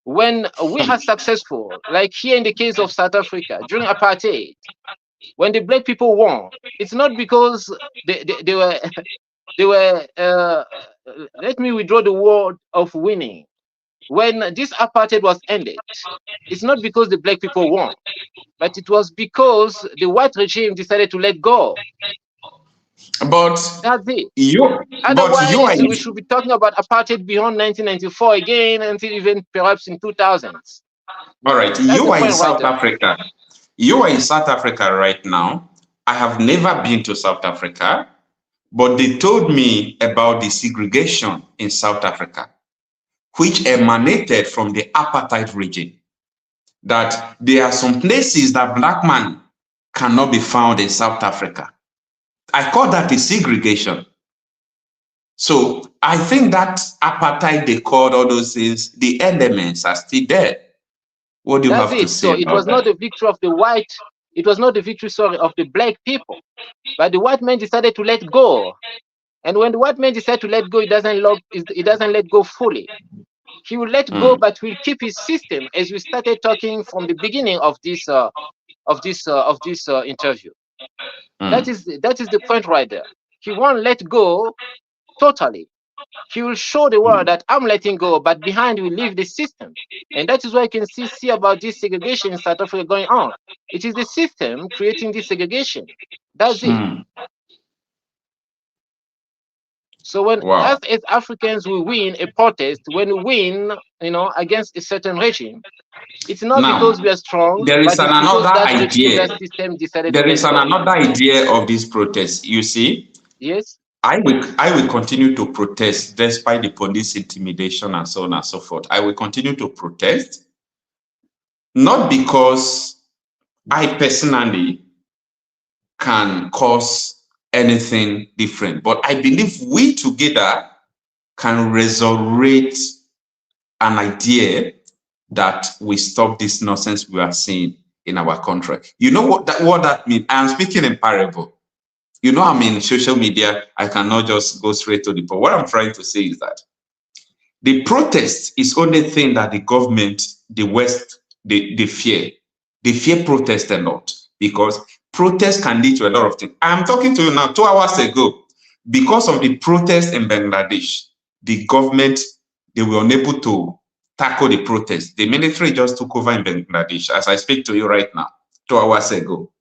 When we are successful, like here in the case of South Africa, during apartheid, when the black people won, it's not because they were, let me withdraw the word of winning. When this apartheid was ended, it's not because the black people won, but it was because the white regime decided to let go. But that's it. you, Otherwise, we should be talking about apartheid beyond 1994 again, until even perhaps in 2000s. All right, you are in South Africa. You are in South Africa right now. I have never been to South Africa, but they told me about the segregation in South Africa, which emanated from the apartheid region. That there are some places that black man cannot be found in South Africa. I call that a segregation. So I think that apartheid they called all those things, the elements are still there. What do you have to say? So it was not the victory of the white, it was not the victory, sorry, of the black people, but the white man decided to let go. And when the white man decided to let go, it doesn't let go fully. He will let go, but will keep his system, as we started talking from the beginning of this interview. That is the point right there. He won't let go totally. He will show the world that I'm letting go, but behind we leave the system. And that is why you can see about this segregation in South Africa going on. It is the system creating this segregation. That's it. So when us as Africans we win a protest, when we win, against a certain regime, it's not because we are strong, there is but another idea. that system decided there to is another idea of this protest. You see? Yes. I will continue to protest despite the police intimidation and so on and so forth. I will continue to protest, not because I personally can cause anything different, but I believe we together can resurrect an idea that we stop this nonsense we are seeing in our country. You know what that means? I am speaking in parable. You know, I'm in social media. I cannot just go straight to the point. What I'm trying to say is that the protest is only thing that the government, the West, they fear. They fear protest a lot because protest can lead to a lot of things. I'm talking to you now 2 hours ago. Because of the protest in Bangladesh, the government, they were unable to tackle the protest. The military just took over in Bangladesh as I speak to you right now, 2 hours ago.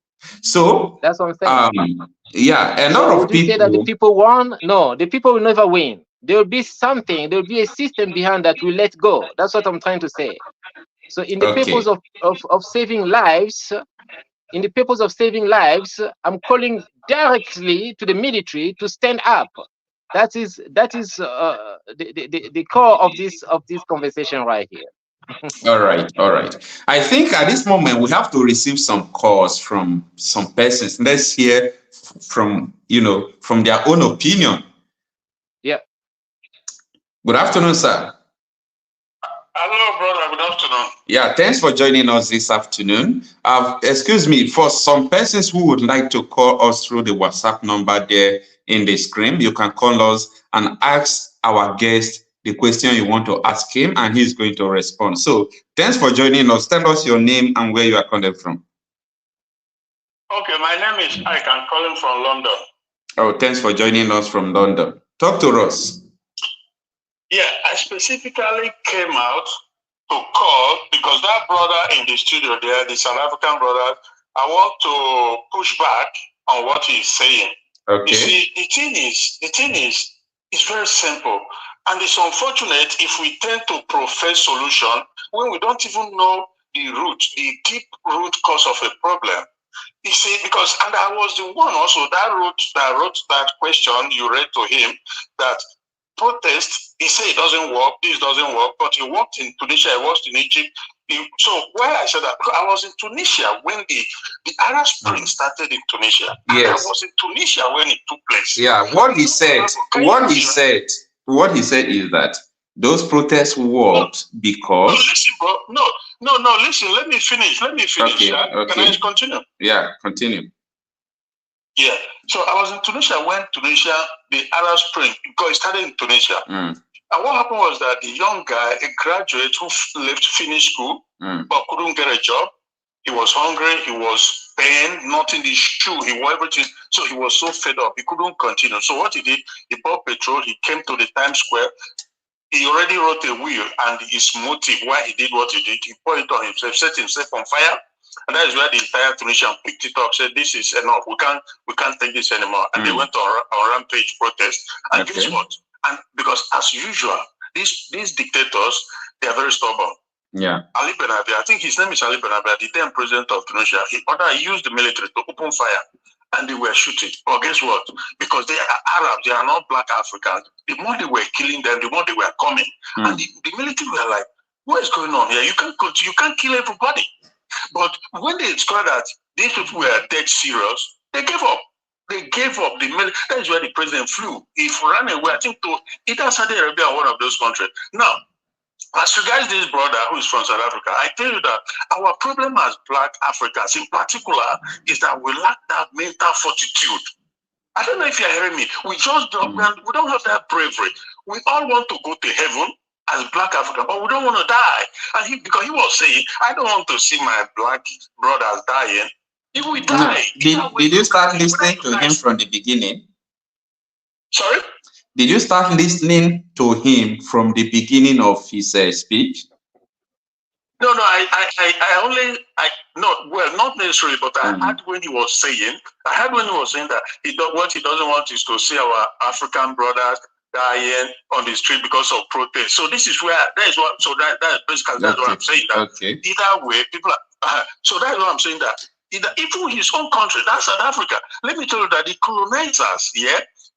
So that's what I'm saying. Yeah, a lot of would you say that the people won? No, the people will never win. There will be something, there will be a system behind that will let go. That's what I'm trying to say. So in the purpose of saving lives, I'm calling directly to the military to stand up. That is the core of this conversation right here. All right. I think at this moment we have to receive some calls from some persons. Let's hear from their own opinion. Yeah. Good afternoon, sir. Hello, brother. Good afternoon. Yeah, thanks for joining us this afternoon. Excuse me, for some persons who would like to call us through the WhatsApp number there in the screen, you can call us and ask our guest the question you want to ask him, and he's going to respond. So thanks for joining us. Tell us your name and where you are calling from. Okay, my name is Ike. I'm calling from London. Oh, thanks for joining us from London. Talk to us. Yeah, I specifically came out to call because that brother in the studio there, the South African brother, I want to push back on what he's saying. Okay. You see, the thing is, it's very simple. And it's unfortunate if we tend to profess solution when we don't even know the root, the deep root cause of a problem. You see, because, and I was the one also that wrote that question you read to him, that protest, he said it doesn't work, this doesn't work, but he worked in Tunisia, he worked in Egypt. So why I said that, I was in Tunisia when the Arab Spring started in Tunisia. Yes. I was in Tunisia when it took place. Yeah, what he said is that those protests worked because... No, listen, bro. No, listen, let me finish. Okay, okay. Can I continue? Yeah, continue. Yeah, so I was in Tunisia when the Arab Spring, because it started in Tunisia. And what happened was that the young guy, a graduate who finished school, but couldn't get a job. He was hungry, he was pain, not in his shoe, he wore everything. So he was so fed up, he couldn't continue. So what he did, he bought petrol, he came to the Times Square. He already wrote a will, and his motive why he did what he did, he poured it on himself, set himself on fire. And that is where the entire Tunisian picked it up, said, this is enough, we can't take this anymore. And they went on rampage protest. And guess what? And because as usual, these dictators, they are very stubborn. Yeah. Ali Benabi, I think his name is Ali Benabi, the then president of Tunisia, he used the military to open fire, and they were shooting. But guess what? Because they are Arabs, they are not black Africans. The more they were killing them, the more they were coming. And the military were like, what is going on here? You can't kill everybody. But when they discovered that these people were dead serious, they gave up. They gave up the military. That is where the president flew. He ran away, I think, to either Saudi Arabia or one of those countries. Now, as regards this brother who is from South Africa, I tell you that our problem as black Africans in particular is that we lack that mental fortitude. I don't know if you're hearing me. We just don't, we don't have that bravery. We all want to go to heaven as black Africans, but we don't want to die. And because he was saying, I don't want to see my black brothers dying. He will die. Did you start listening to him from the beginning? Sorry? Did you start listening to him from the beginning of his speech? No, not necessarily, but I heard when he was saying, that what he doesn't want is to see our African brothers dying on the street because of protest. So this is where, that's basically that's what I'm saying. That either way, people are, so that's what I'm saying, that even his own country, that's South Africa. Let me tell you that the colonizers,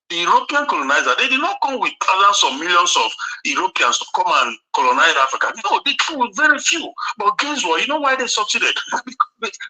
the European colonizer, they did not come with thousands or millions of Europeans to come and colonize Africa. No, they came with very few. But guess what? You know why they succeeded?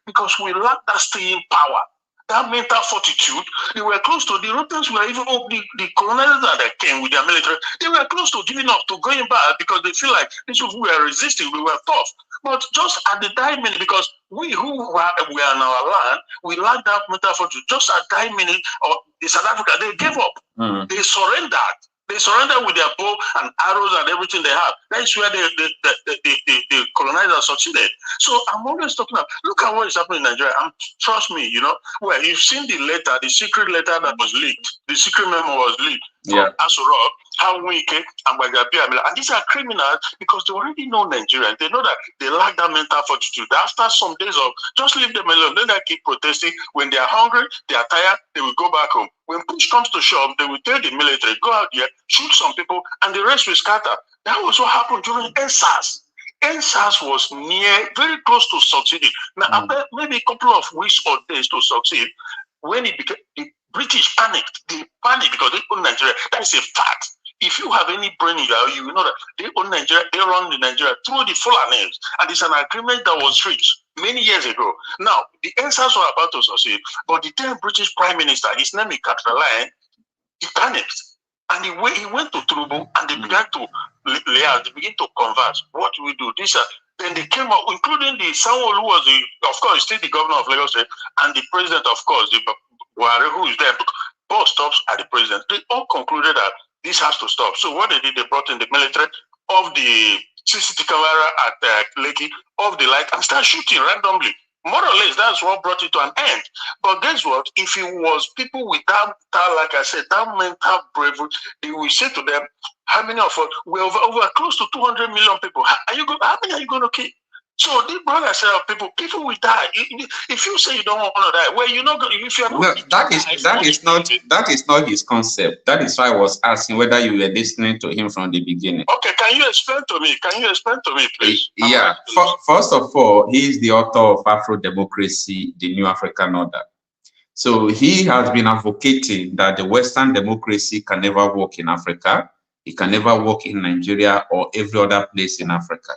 Because we lack that staying power, that mental fortitude. They were close to, the Europeans were even, the colonizers that came with their military, they were close to giving up, to going back, because they feel like these people were resisting, we were tough. But just at the dying minute, because we who were in our land, we lack that mental fortitude. Just at dying minute, or in South Africa, they gave up. They surrendered. They surrendered with their bow and arrows and everything they have. That is where the colonizers succeeded. So I'm always talking about, look at what is happening in Nigeria. Trust me, well, you've seen the letter, the secret letter that was leaked. The secret memo was leaked from Asurok, Hawike, and Bagabia. And these are criminals because they already know Nigerians. They know that they lack that mental fortitude. After some days of just leave them alone, then they keep protesting. When they are hungry, they are tired, they will go back home. When push comes to shove, they will tell the military, go out there, shoot some people, and the rest will scatter. That was what happened during NSAS. NSAS was very close to succeeding. Now, after maybe a couple of weeks or days to succeed, when it became, the British panicked. They panicked because they own Nigeria. That is a fact. If you have any brain, you will know that they own Nigeria, they run Nigeria through the Fulanis. And it's an agreement that was reached many years ago. Now, the NSAS were about to succeed, but the then British Prime Minister, his name is Catalan, he panicked. And he went to Tinubu and they began to lay out, they began to converse. What do we do? Then they came up, including the Sowore, who was of course, still the governor of Lagos State, and the president, of course, the Buhari, who is there. Both stops at the president. They all concluded that this has to stop. So what they did, they brought in the military of the CCTV camera at Lekki, of the light, and start shooting randomly. More or less, that's what brought it to an end. But guess what? If it was people with that, like I said, that mental bravery, they will say to them, how many of us, we're over close to 200 million people. How many are you going to kill? So this brother said, people will die. If you say you don't want to die, well, you're not going. If you're not, no, that is not his concept. That is why I was asking whether you were listening to him from the beginning. Okay, can you explain to me? Please? Yeah. First of all, he is the author of Afro Democracy, the New African Order. So he has been advocating that the Western democracy can never work in Africa. It can never work in Nigeria or every other place in Africa.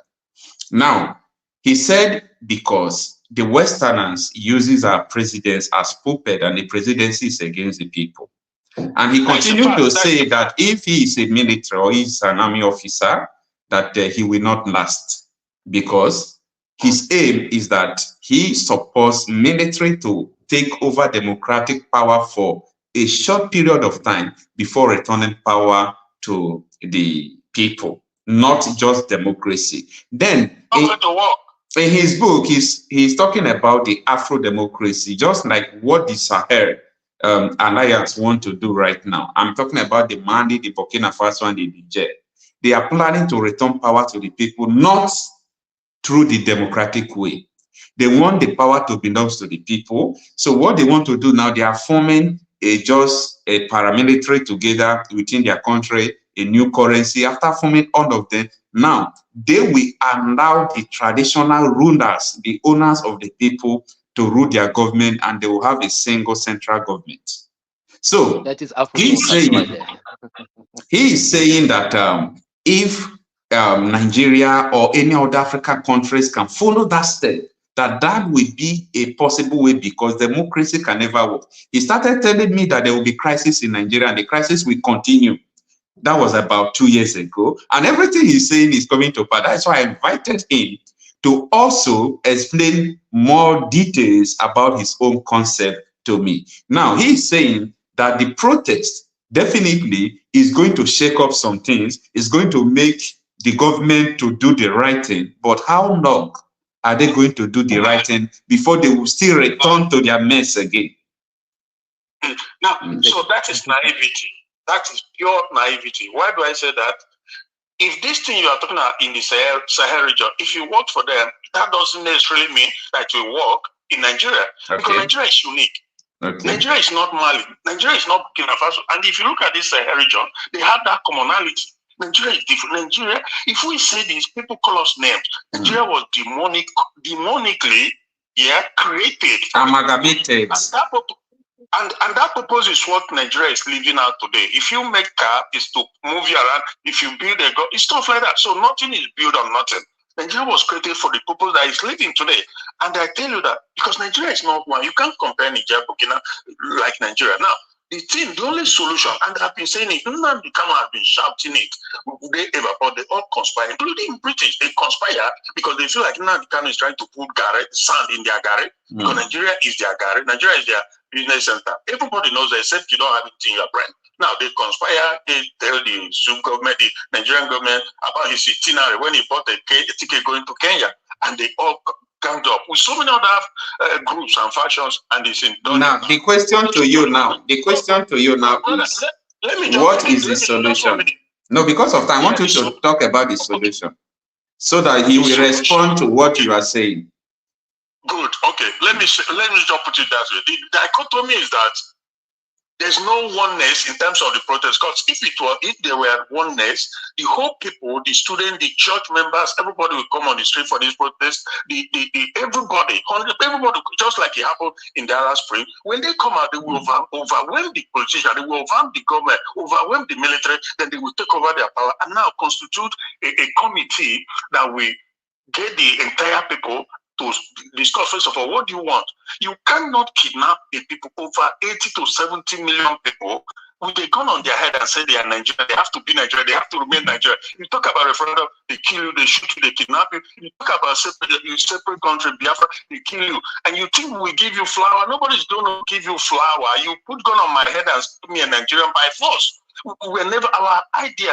Now, he said because the Westerners uses our presidents as puppet and the presidency is against the people. And he continued to say that if he is a military or he's an army officer, that he will not last, because his aim is that he supports military to take over democratic power for a short period of time before returning power to the people, not just democracy. Then in his book, he's talking about the Afro democracy, just like what the Sahel Alliance want to do right now. I'm talking about the Mali, the Burkina Faso, and the Niger. They are planning to return power to the people, not through the democratic way. They want the power to belong to the people. So what they want to do now, they are forming just a paramilitary together within their country, a new currency. After forming all of them, now they will allow the traditional rulers, the owners of the people, to rule their government, and they will have a single central government. So that is he's saying that if Nigeria or any other African countries can follow that step, that will be a possible way, because democracy can never work. He started telling me that there will be crisis in Nigeria and the crisis will continue. That was about 2 years ago. And everything he's saying is coming to pass. That's why I invited him to also explain more details about his own concept to me. Now, he's saying that the protest definitely is going to shake up some things. It's going to make the government to do the right thing. But how long are they going to do the right thing before they will still return to their mess again? Now, so that is naivety. That is pure naivety. Why do I say that? If this thing you are talking about in the Sahel region, if you work for them, that doesn't necessarily mean that you work in Nigeria. Okay. Because Nigeria is unique. Okay. Nigeria is not Mali. Nigeria is not Burkina Faso. And if you look at this Sahel region, they have that commonality. Nigeria is different. Nigeria, if we say these, people call us names. Nigeria was demonically, created. Amalgamated. And that purpose is what Nigeria is living out today. If you make car, is to move you around. If you build a go, it's stuff like that. So nothing is built on nothing. Nigeria was created for the purpose that is living today. And I tell you that because Nigeria is not one. You can't compare Nigeria, Burkina like Nigeria. Now, the only solution, and I've been saying it, Nnamdi Kanu has been shouting it. They all conspire, including British. They conspire because they feel like Nnamdi Kanu is trying to put sand in their garage. Because Nigeria is their garage. Nigeria is their business center. Everybody knows that, except you don't have it in your brain. Now they conspire, they tell the government, the Nigerian government about his itinerary when he bought a ticket going to Kenya, and they all ganged up with so many other groups and factions, and it's in. Now the question to you now is, what is the solution? No, because of time, I want you to talk about the solution so that he will respond to what you are saying. Good. Okay. Let me just put it that way. The dichotomy is that there's no oneness in terms of the protest. Because if there were oneness, the whole people, the students, the church members, everybody will come on the street for this protest. Everybody, just like it happened in the Arab Spring, when they come out, they will overwhelm the politicians, they will overwhelm the government, overwhelm the military, then they will take over their power and now constitute a committee that will get the entire people to discuss. First of all, what do you want? You cannot kidnap the people, over 80 to 70 million people, with a gun on their head and say they are Nigerian. They have to be Nigerian. They have to remain Nigerian. You talk about referendum, they kill you, they shoot you, they kidnap you. You talk about separate country, Biafra, they kill you. And you think we give you flour? Nobody's going to give you flour. You put gun on my head and put me a Nigerian by force. we never, our idea,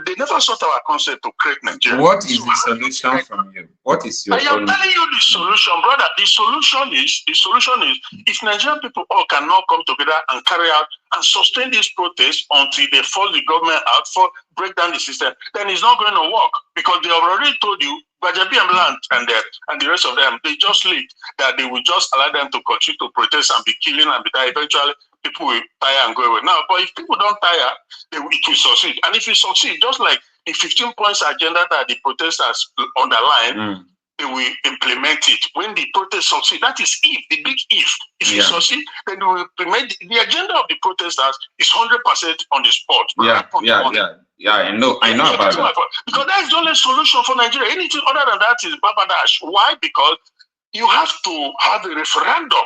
they never sought our concept to create Nigeria. What is the solution from you? What is your I am telling you the solution, brother. The solution is if Nigerian people all cannot come together and carry out and sustain this protest until they force the government out for break down the system, then it's not going to work, because they have already told you, Bajabi and the rest of them, they just leaked that they will just allow them to continue to protest and be killing and be tired. Eventually, people will tire and go away. Now, but if people don't tire, it will succeed. And if it succeeds, just like the 15 points agenda that the protesters underline, they will implement it. When the protest succeed, that is if, the big if. If it succeed, then they will implement the agenda of the protesters is 100% on the spot. Yeah, I know about that. Because that is the only solution for Nigeria. Anything other than that is babadash. Why? Because you have to have a referendum.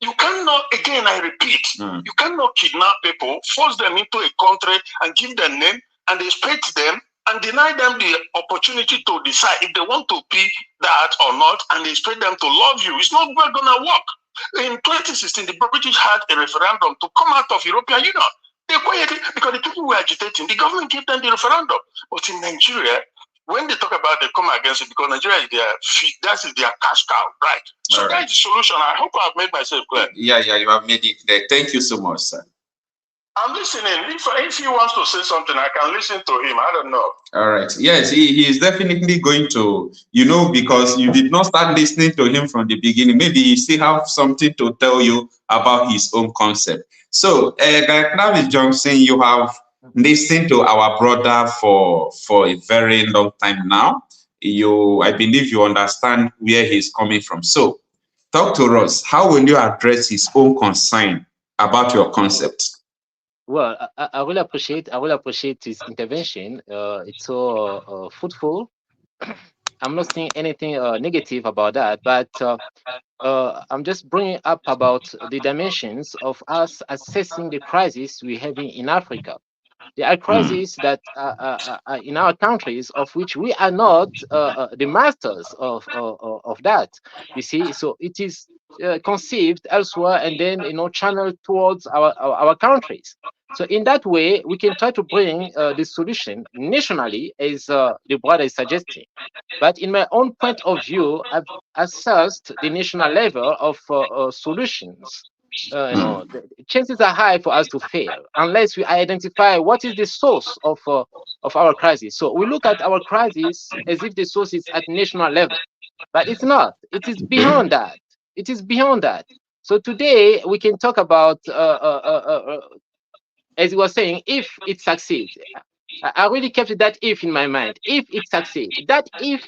You cannot, again, I repeat, you cannot kidnap people, force them into a country and give them name and expect them and deny them the opportunity to decide if they want to be that or not, and expect them to love you. It's not going to work. In 2016, the British had a referendum to come out of European Union. They quietly, because the people were agitating, the government gave them the referendum. But in Nigeria, when they talk about they come against it, because Nigeria is their feet, that is their cash cow, right? So that's the solution. I hope I've made myself clear. Yeah, you have made it clear. Thank you so much, sir. I'm listening. If he wants to say something, I can listen to him. I don't know. All right. Yes, he is definitely going to, because you did not start listening to him from the beginning. Maybe he still have something to tell you about his own concept. So, Gael Clavis Johnson, you have listened to our brother for a very long time now. I believe you understand where he's coming from. So, talk to us. How will you address his own concern about your concept? Well, I really appreciate his intervention. It's so fruitful. I'm not saying anything negative about that, but I'm just bringing up about the dimensions of us assessing the crisis we're having in Africa. There are crises that are in our countries of which we are not the masters of that. You see, so it is conceived elsewhere and then channeled towards our countries. So in that way, we can try to bring the solution nationally, as the brother is suggesting. But in my own point of view, I've assessed the national level of solutions. The chances are high for us to fail unless we identify what is the source of our crisis. So we look at our crisis as if the source is at national level, but it's not. It is beyond that. It is beyond that. So today we can talk about, as you were saying, if it succeeds. I really kept that if in my mind. If it succeeds, that if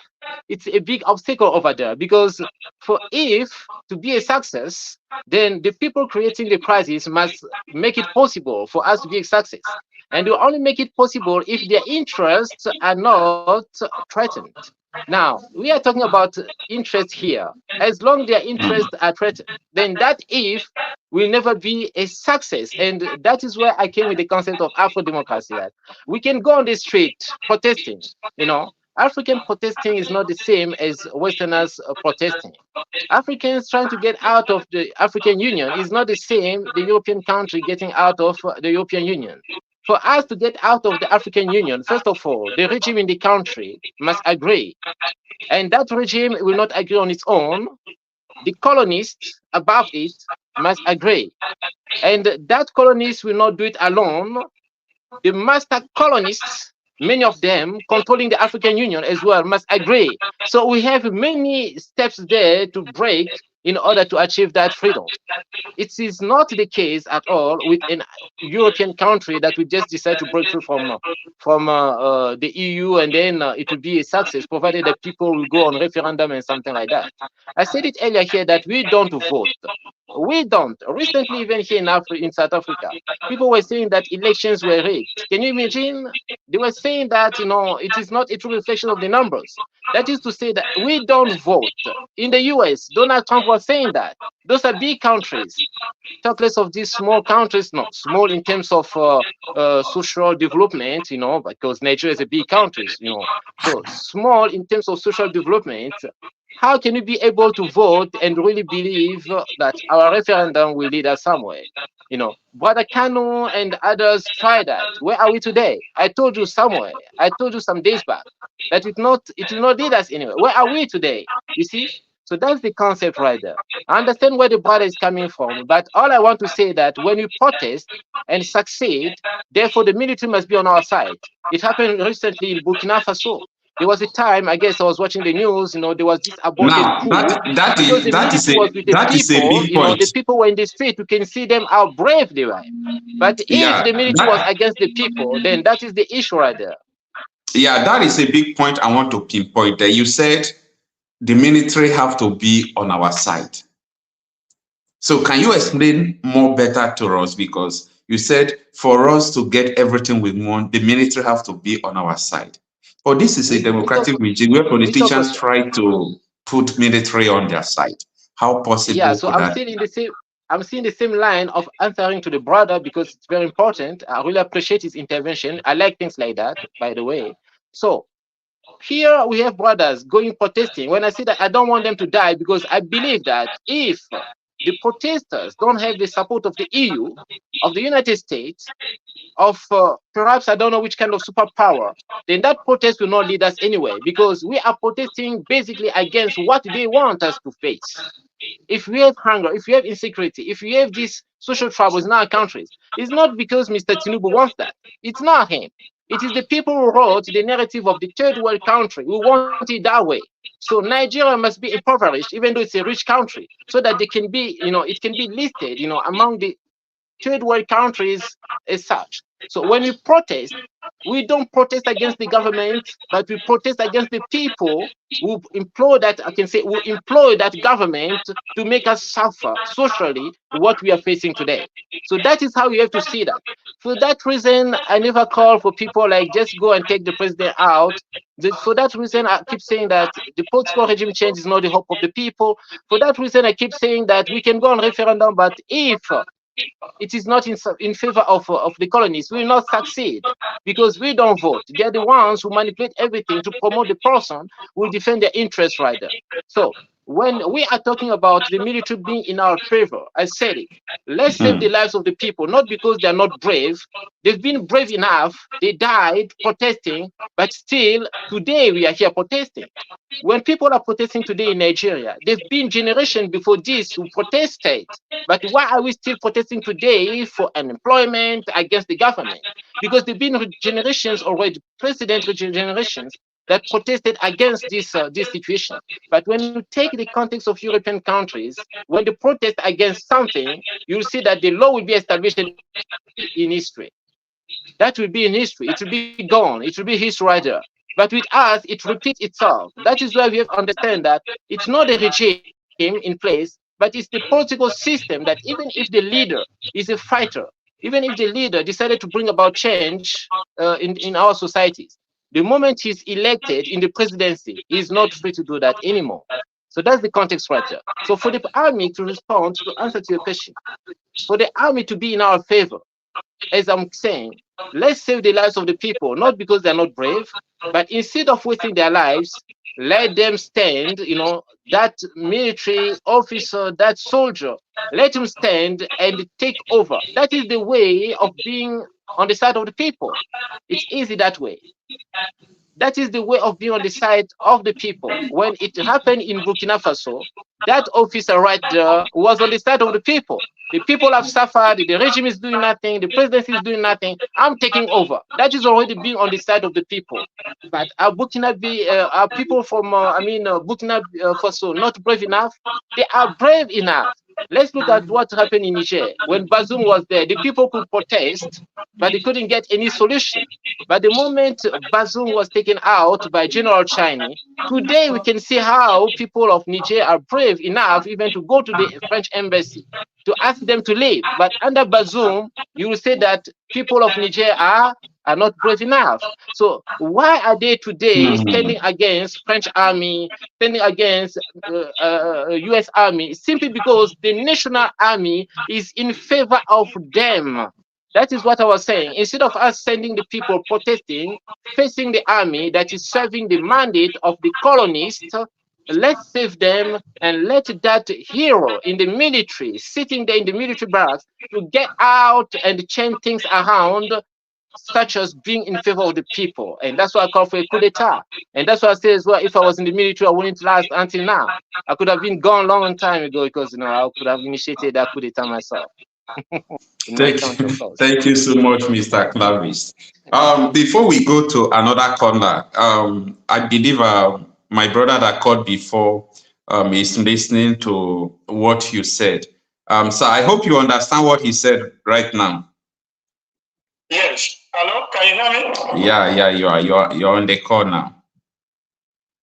it's a big obstacle over there, because for if to be a success, then the people creating the crisis must make it possible for us to be a success. And they will only make it possible if their interests are not threatened. Now, we are talking about interest here. As long as their interests are threatened, then that if will never be a success. And that is where I came with the concept of Afro-democracy. That we can go on the street protesting, African protesting is not the same as Westerners protesting. Africans trying to get out of the African Union is not the same the European country getting out of the European Union. For us to get out of the African Union, first of all, the regime in the country must agree. And that regime will not agree on its own. The colonists above it must agree. And that colonists will not do it alone. The master colonists, many of them controlling the African Union as well, must agree. So we have many steps there to break in order to achieve that freedom. It is not the case at all with an European country that we just decide to break free from the EU, and then it will be a success, provided that people will go on referendum and something like that. I said it earlier here that we don't vote. We don't. Recently, even here in South Africa, people were saying that elections were rigged. Can you imagine? They were saying that, it is not a true reflection of the numbers. That is to say that we don't vote. In the US, Donald Trump was saying that. Those are big countries. Talk less of these small countries, not small in terms of social development, because Nigeria is a big country, So small in terms of social development. How can we be able to vote and really believe that our referendum will lead us somewhere? You know, Brother Kanu and others try that. Where are we today? I told you somewhere. I told you some days back that it will not lead us anywhere. Where are we today? You see? So that's the concept right there. I understand where the brother is coming from, but all I want to say that when we protest and succeed, therefore the military must be on our side. It happened recently in Burkina Faso. There was a time, I guess I was watching the news, you know, there was this aborted Now coup because the military was with the that is a people, big you know, point. the people were in the street. You can see them how brave they were. But if Yeah, the military was against the people, then that is the issue right there. yeah, that is a big point I want to pinpoint there. You said the military have to be on our side. So can you explain more better to us? Because you said for us to get everything we want, the military have to be on our side. But this is a democratic regime where politicians try to put military on their side. How possible Yeah, so could I'm that still in the same I'm seeing the same line of answering to the brother because it's very important. I really appreciate his intervention. I like things like that, by the way. So here we have brothers going protesting. When I say that I don't want them to die, because I believe that if the protesters don't have the support of the EU, of the United States, of perhaps I don't know which kind of superpower, then that protest will not lead us anywhere, because we are protesting basically against what they want us to face. If we have hunger, if we have insecurity, if we have these social troubles in our countries, it's not because Mr. Tinubu wants that. It's not him. It is the people who wrote the narrative of the third world country who want it that way. So Nigeria must be impoverished, even though it's a rich country, so that they can be, you know, it can be listed, you know, among the third world countries as such. So when we protest, we don't protest against the government, but we protest against the people who employ that, I can say, who employ that government to make us suffer socially what we are facing today. So that is how you have to see that. For that reason, I never call for people like just go and take the president out. For that reason, I keep saying that the political regime change is not the hope of the people. For that reason, I keep saying that we can go on referendum, but if it is not in favor of the colonists, we will not succeed, because we don't vote. They're the ones who manipulate everything to promote the person who will defend their interests right there. So when we are talking about the military being in our favor, I said it, let's save the lives of the people, not because they're not brave. They've been brave enough. They died protesting, but still today we are here protesting. When people are protesting today in Nigeria, there've been generations before this who protested. But why are we still protesting today for unemployment against the government? Because there've been generations already, presidential generations, that protested against this situation. But when you take the context of European countries, when they protest against something, you'll see that the law will be established in history. That will be in history. It will be gone. It will be history right there. But with us, it repeats itself. That is why we have to understand that it's not the regime in place, but it's the political system that even if the leader is a fighter, even if the leader decided to bring about change in our societies, the moment he's elected in the presidency, he's not free to do that anymore. So that's the context right there. So for the army to respond, to answer to your question, for the army to be in our favor, as I'm saying, let's save the lives of the people, not because they're not brave, but instead of wasting their lives, let them stand, you know, that military officer, that soldier, let him stand and take over. That is the way of being on the side of the people. It's easy that way. That is the way of being on the side of the people. When it happened in Burkina Faso, that officer right there was on the side of the people. The people have suffered, the regime is doing nothing, the presidency is doing nothing. I'm taking over. That is already being on the side of the people. But are are people from, Burkina Faso not brave enough? They are brave enough. Let's look at what happened in Niger. When Bazoum was there, the people could protest, but they couldn't get any solution. But the moment Bazoum was taken out by General Chani, today we can see how people of Niger are brave enough even to go to the French embassy to ask them to leave. But under Bazoum, you will say that people of Niger are not brave enough. So why are they today standing against French army, standing against US army? Simply because the national army is in favor of them. That is what I was saying. Instead of us sending the people protesting, facing the army that is serving the mandate of the colonists, let's save them and let that hero in the military, sitting there in the military barracks, to get out and change things around, such as being in favor of the people. And that's why I call for a coup d'etat. And that's why I say as well, if I was in the military, I wouldn't last until now. I could have been gone long time ago because, I could have initiated that coup d'etat myself. Thank you so much, Mr. Clavis. Before we go to another corner, I believe my brother that called before is listening to what you said. So I hope you understand what he said right now. Yes. Hello, can you hear me? Yeah, you're on the call now.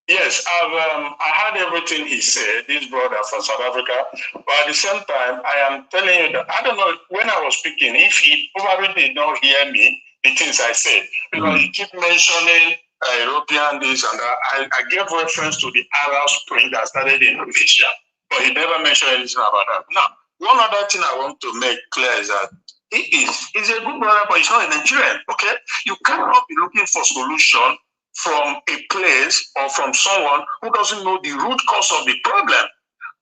Yes, I heard everything he said, this brother from South Africa, but at the same time, I am telling you that I don't know when I was speaking, if he probably did not hear me, the things I said, because he keep mentioning European this and that. I gave reference to the Arab Spring that started in Indonesia, but he never mentioned anything about that. Now, one other thing I want to make clear is that he's a good brother, but he's not a Nigerian, okay? You cannot be looking for solution from a place or from someone who doesn't know the root cause of the problem.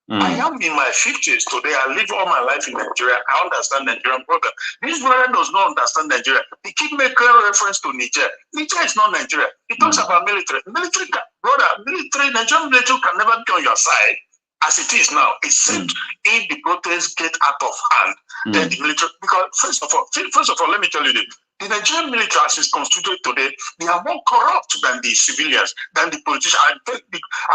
I am in my 50s today. I live all my life in Nigeria. I understand Nigerian problem. This brother does not understand Nigeria. He keep making reference to Niger. Niger is not Nigeria. He talks about military. Nigerian military can never be on your side as it is now. Except if the protests get out of hand, then the military, because first of all, let me tell you this. The Nigerian military, as is constituted today, they are more corrupt than the civilians, than the politicians.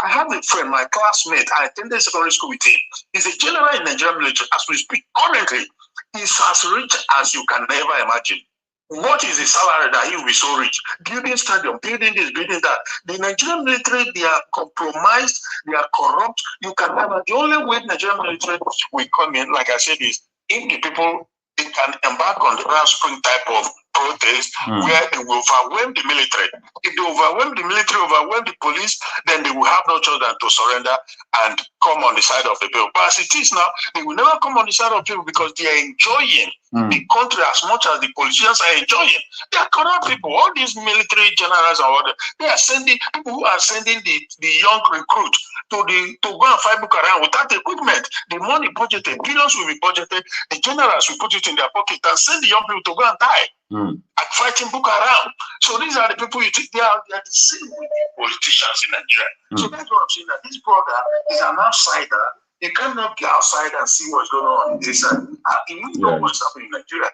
I have a friend, my classmate, I attended secondary school with him. He's a general in Nigerian military. As we speak, currently, he's as rich as you can never imagine. What is the salary that he will be so rich? Building stadium, building this, building that. The Nigerian military, they are compromised, they are corrupt. You can never. The only way Nigerian military will come in, like I said, is if the people they can embark on the Arab Spring type of protest where they will overwhelm the military. If they overwhelm the military, overwhelm the police, then they will have no choice than to surrender and come on the side of the people. But as it is now, they will never come on the side of people because they are enjoying the country as much as the politicians are enjoying. They are corrupt people. All these military generals and what they are sending people who are sending the young recruits to go and fight Boko Haram without equipment. The money budgeted, billions will be budgeted. The generals will put it in their pocket and send the young people to go and die. And fighting Boko Haram. So these are the people you think they are the same politicians in Nigeria. So that's what I'm saying, that this brother is an outsider. He cannot be outside and see what's going on in this side. He won't know what's happening in Nigeria.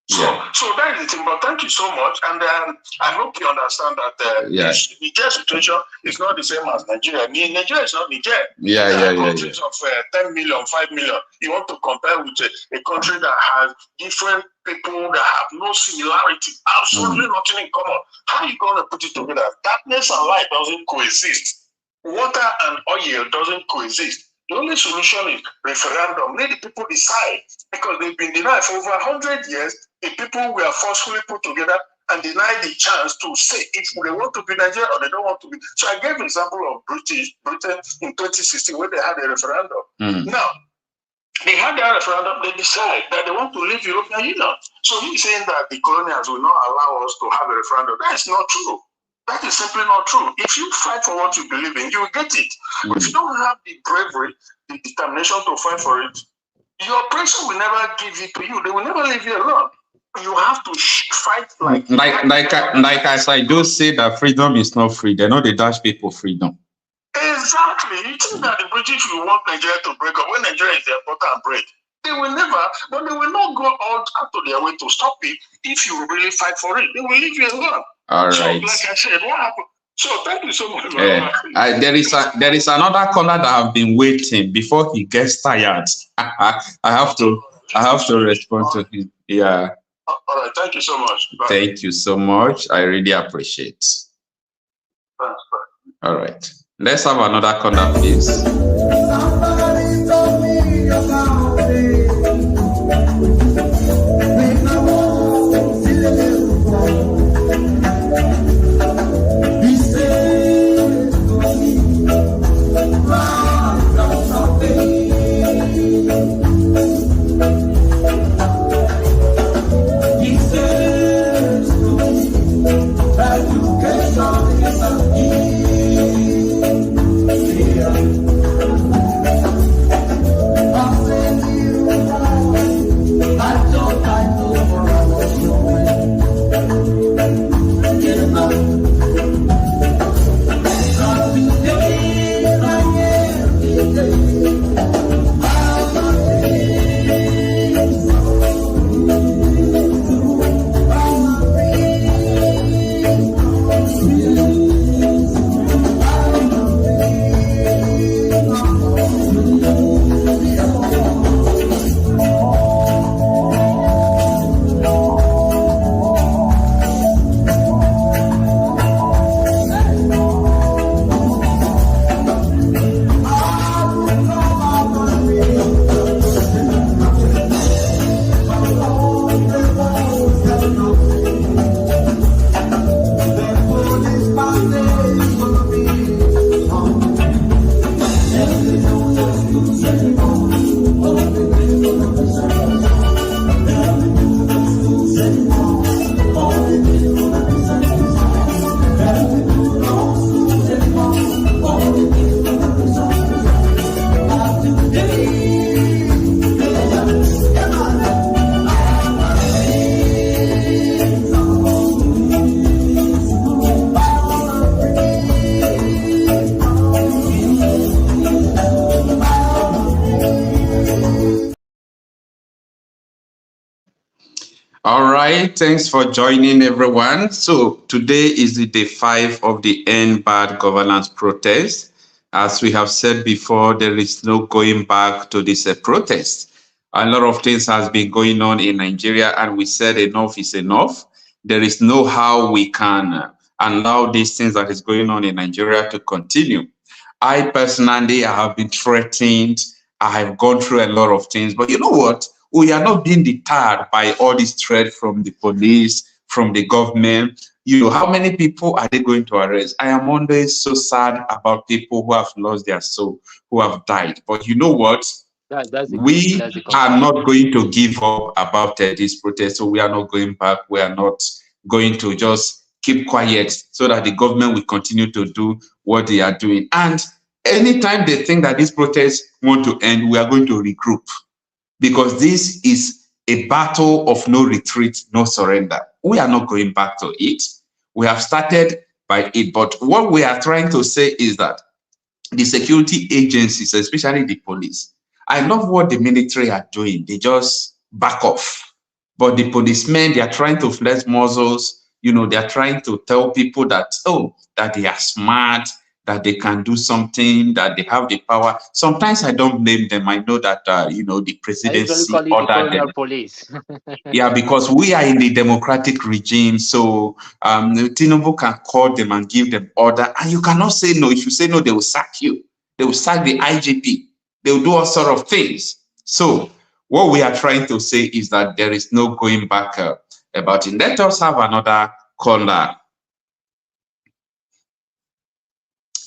So that is the thing. But thank you so much. And I hope you understand that the Niger situation is not the same as Nigeria. Nigeria is not Niger. Countries of 10 million, 5 million. You want to compare with a country that has different people that have no similarity, absolutely nothing in common. How are you going to put it together? Darkness and light doesn't coexist. Water and oil doesn't coexist. The only solution is referendum. Let the people decide, because they've been denied for over 100 years. The people were forcefully put together and denied the chance to say if they want to be Nigeria or they don't want to be. So I gave an example of Britain in 2016 when they had a referendum. Now, they had their referendum, they decide that they want to leave European Union. So he's saying that the colonials will not allow us to have a referendum. That is not true. That is simply not true. If you fight for what you believe in, you will get it. But if you don't have the bravery, the determination to fight for it, your oppressor will never give it to you. They will never leave you alone. You have to fight like as I do say that freedom is not free. They know they dash people freedom. Exactly. You think that the British will want Nigeria to break up when Nigeria is their butter and bread? They will never, but they will not go out of their way to stop it if you really fight for it. They will leave you alone. All right. So, like I said, what happened? So thank you so much. There is another caller that have been waiting before he gets tired. I have to respond to him. Yeah. All right. Thank you so much. Bye. Thank you so much. I really appreciate. Thanks. Bye. All right. Let's have another caller, please. Somebody told me about it. He said to me, rise out of pain. He says to me, education is a key. All right, thanks for joining everyone. So today is the day 5 of the End Bad Governance protest. As we have said before, there is no going back to this protest. A lot of things has been going on in Nigeria, and we said enough is enough. There is no how we can allow these things that is going on in Nigeria to continue. I personally have been threatened. I have gone through a lot of things, but you know what? We are not being deterred by all this threat from the police, from the government. You know, how many people are they going to arrest? I am always so sad about people who have lost their soul, who have died. But you know what? We are not going to give up about this protest. So we are not going back. We are not going to just keep quiet so that the government will continue to do what they are doing. And anytime they think that this protest want to end, we are going to regroup. Because this is a battle of no retreat, no surrender. We are not going back to it. We have started by it. But what we are trying to say is that the security agencies, especially the police, I love what the military are doing. They just back off. But the policemen, they are trying to flex muscles. You know, they are trying to tell people that, oh, that they are smart, that they can do something, that they have the power. Sometimes I don't blame them. I know that, you know, the presidency ordered them. Police. Yeah, because we are in the democratic regime. So Tinubu can call them and give them order. And you cannot say no. If you say no, they will sack you. They will sack the IGP. They will do all sort of things. So what we are trying to say is that there is no going back about it. Let us have another caller.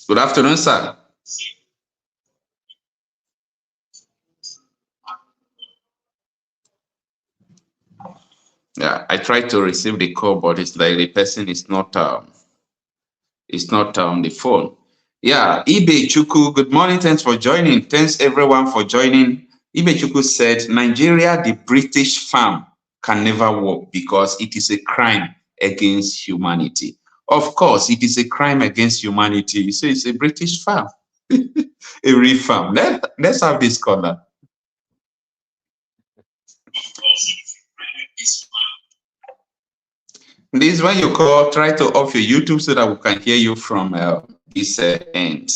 Good afternoon, sir. Yeah, I tried to receive the call, but it's like the person is not on the phone. Yeah, Ibe Chuku, good morning. Thanks for joining. Thanks everyone for joining. Ibe Chuku said, Nigeria, the British farm can never work because it is a crime against humanity. Of course, it is a crime against humanity. So it's a British farm, a real farm. Let's have this caller. Please, when you call, try to off your YouTube so that we can hear you from this end.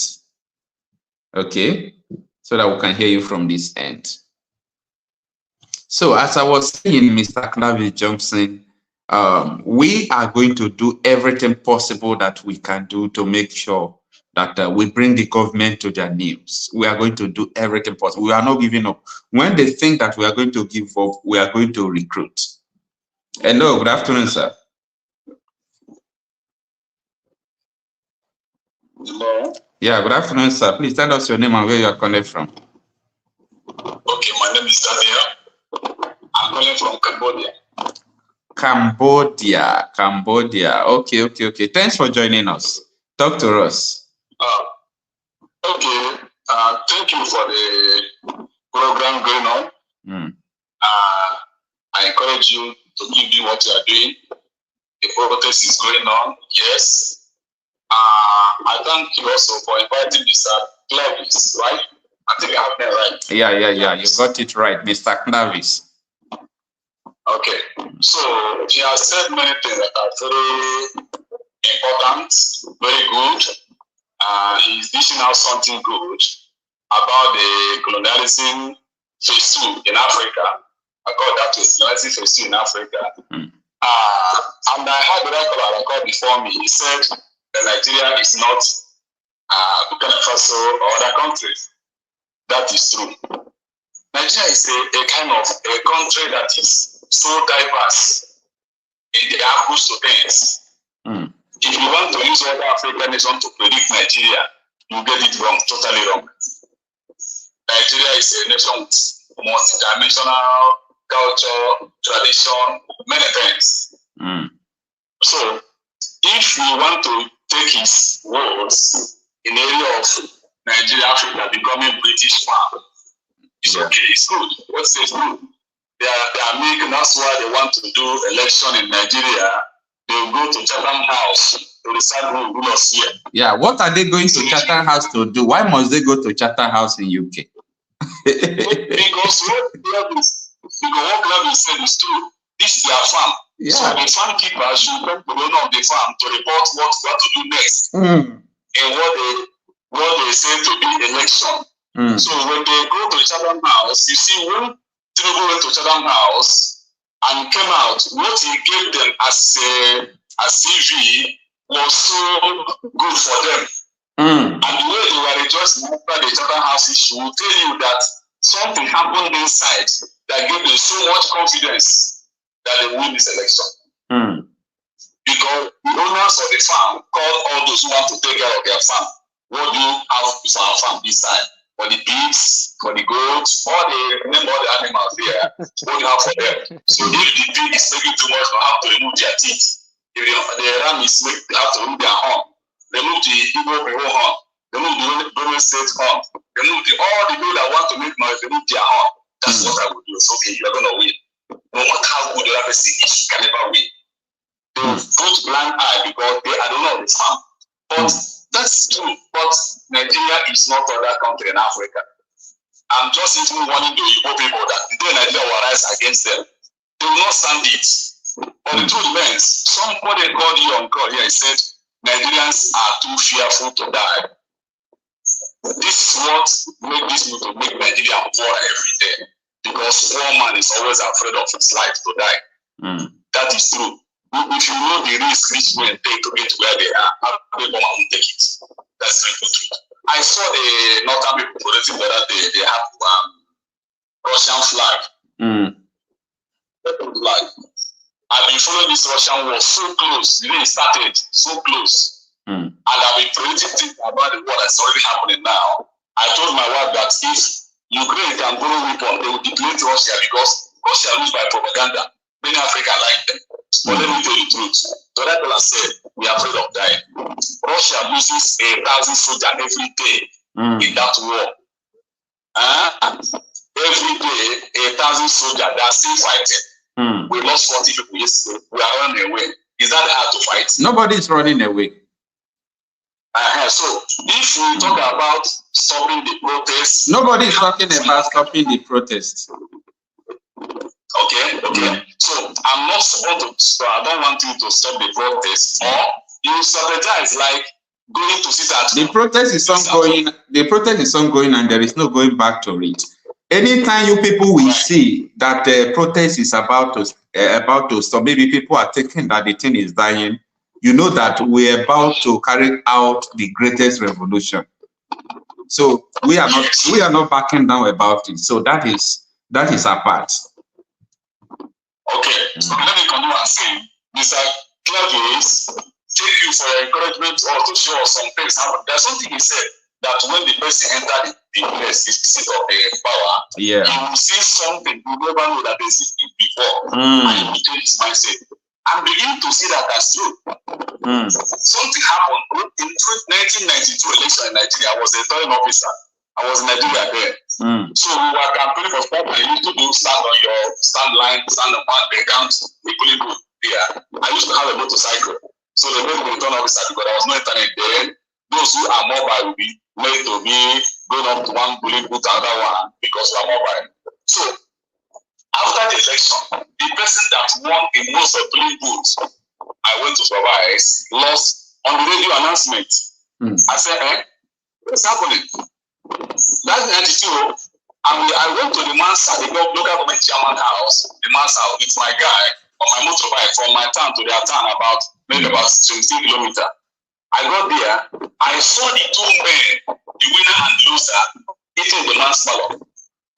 Okay, so that we can hear you from this end. So as I was saying, Mr. Clavis Johnson, we are going to do everything possible that we can do to make sure that we bring the government to their knees. We are going to do everything possible. We are not giving up. When they think that we are going to give up, we are going to recruit. Hello, good afternoon, sir. Hello. Yeah, good afternoon, sir. Please tell us your name and where you are calling from. Okay, my name is Daniel. I'm calling from Cambodia. Cambodia. Okay. Thanks for joining us. Talk to us. Okay. Thank you for the program going on. I encourage you to keep doing what you are doing. The protest is going on. Yes. I thank you also for inviting Mr. Clavis, right? I think I have that right. Yeah. You got it right, Mr. Clavis. Okay. So he has said many things that are very important, very good. He's dishing out something good about the colonialism phase 2 in Africa. I call that colonialism phase 2 in Africa. And I had the record before me. He said that Nigeria is not Burkina Faso or other countries. That is true. Nigeria is a kind of a country that is so diverse in the approach to things. If you want to use other African nations to predict Nigeria, you get it wrong, totally wrong. Nigeria is a nation with multi-dimensional culture, tradition, many things. So, if you want to take his words in the area of Nigeria, Africa becoming British farm, it's okay, it's good. What says good? They are making, that's why they want to do election in Nigeria. They will go to Chatham House to decide who will rule us here. Yeah, what are they going to Chatham House to do? Why must they go to Chatham House in UK? Because what Clavis said is true. This is their farm. Yeah. So the farm keeper should go to the owner of the farm to report what to do next and what they say to be election. So when they go to Chatham House, you see when Tinubu went to Chatham House and came out, what he gave them as a CV was so good for them. And the way they were rejoicing after the Chatham House issue will tell you that something happened inside that gave them so much confidence that they win this election. Because the owners of the farm called all those who want to take care of their farm. What do you have for our farm this time? For the pigs, for the goats, all the animals there, what do you have for them? So if the pig is making too much, they have to remove their teeth. If the ram is making, they have to remove their horn. Remove the Igbo horn. Remove the Benue State horn. Remove all the people that want to make noise, remove their horn. That's what I would do. So, okay, you're going to win. No matter how good the other person is, you can never win. They will put blind eye because they are the owner of the farm. But that's true. But Nigeria is not other country in Africa. I'm just even warning the Igbo people that today Nigeria will rise against them. They will not stand it. But the truth remains, somebody called you on call here and said, Nigerians are too fearful to die. This is what makes this to make Nigeria poor every day. Because poor man is always afraid of his life to die. That is true. If you know the risk rich men take to get to where they are, people won't take it. That's the truth. I saw the northern people protesting the other day. They have Russian flag. Flag. I've been following this Russian war so close. The day it started, so close. And I've been predicting about the war that's already happening now. I told my wife that if Ukraine can borrow weapons, they will deplete Russia because Russia lose by propaganda. Many Africans like them. But let me tell you the truth. So that I said, we are afraid of dying. Russia loses 1,000 soldiers every day in that war. Every day, 1,000 soldiers, they are still fighting. We lost 40 people yesterday. We are running away. Is that hard to fight? Nobody is running away. So, if we talk about stopping the protests, nobody is talking about stopping the protests. Okay. So I'm not supposed to. So I don't want you to stop the protest, or you strategize like going to sit at. The protest is ongoing. The protest is ongoing, and there is no going back to it. Anytime you people will see that the protest is about to stop, maybe people are thinking that the thing is dying. You know that we're about to carry out the greatest revolution. So we are not backing down about it. So that is our part. Okay, so let me continue and say, Mr. Clavis, take you for your encouragement or to show us some things happen. There's something he said that when the person entered the place, the seat of the power, you will see something you never know that there's it before, and you will change his mindset. I'm beginning to see that as true. Something happened in 1992 election in Nigeria. I was a returning officer. I was in Nigeria there. So we were campaigning for sport. I used to do stand on your stand line, stand on one, they count equally good there. I used to have a motorcycle. So they made me return officer because there was no internet there. Those who are mobile will be made to be going up to one bullet boot, another one because we are mobile. So after the election, the person that won in most of the bullet boots, I went to supervise, lost on the radio announcement. I said, what's happening? That's 92. And I went to the Mansa, the local government chairman house, the Mansa with my guy on my motorbike from my town to their town maybe about 17 kilometers. I got there, I saw the two men, the winner and the loser, eating the man's salad.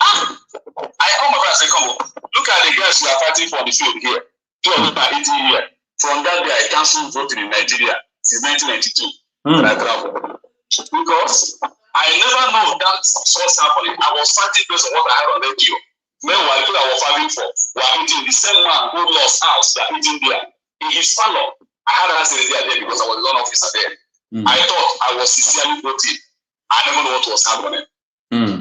I called my friend and said, come on, look at the guys who are fighting for the field here. Two of them are eating here. From that day, I canceled voting in Nigeria since 1992 when I traveled. Because I never know that's what's happening. I was fighting based on what I had on radio. Meanwhile, people I was fighting for were eating the same man who lost house, they are eating there. In his salon, I had an accident there because I was a law officer there. I thought I was sincerely voting. I never know what was happening.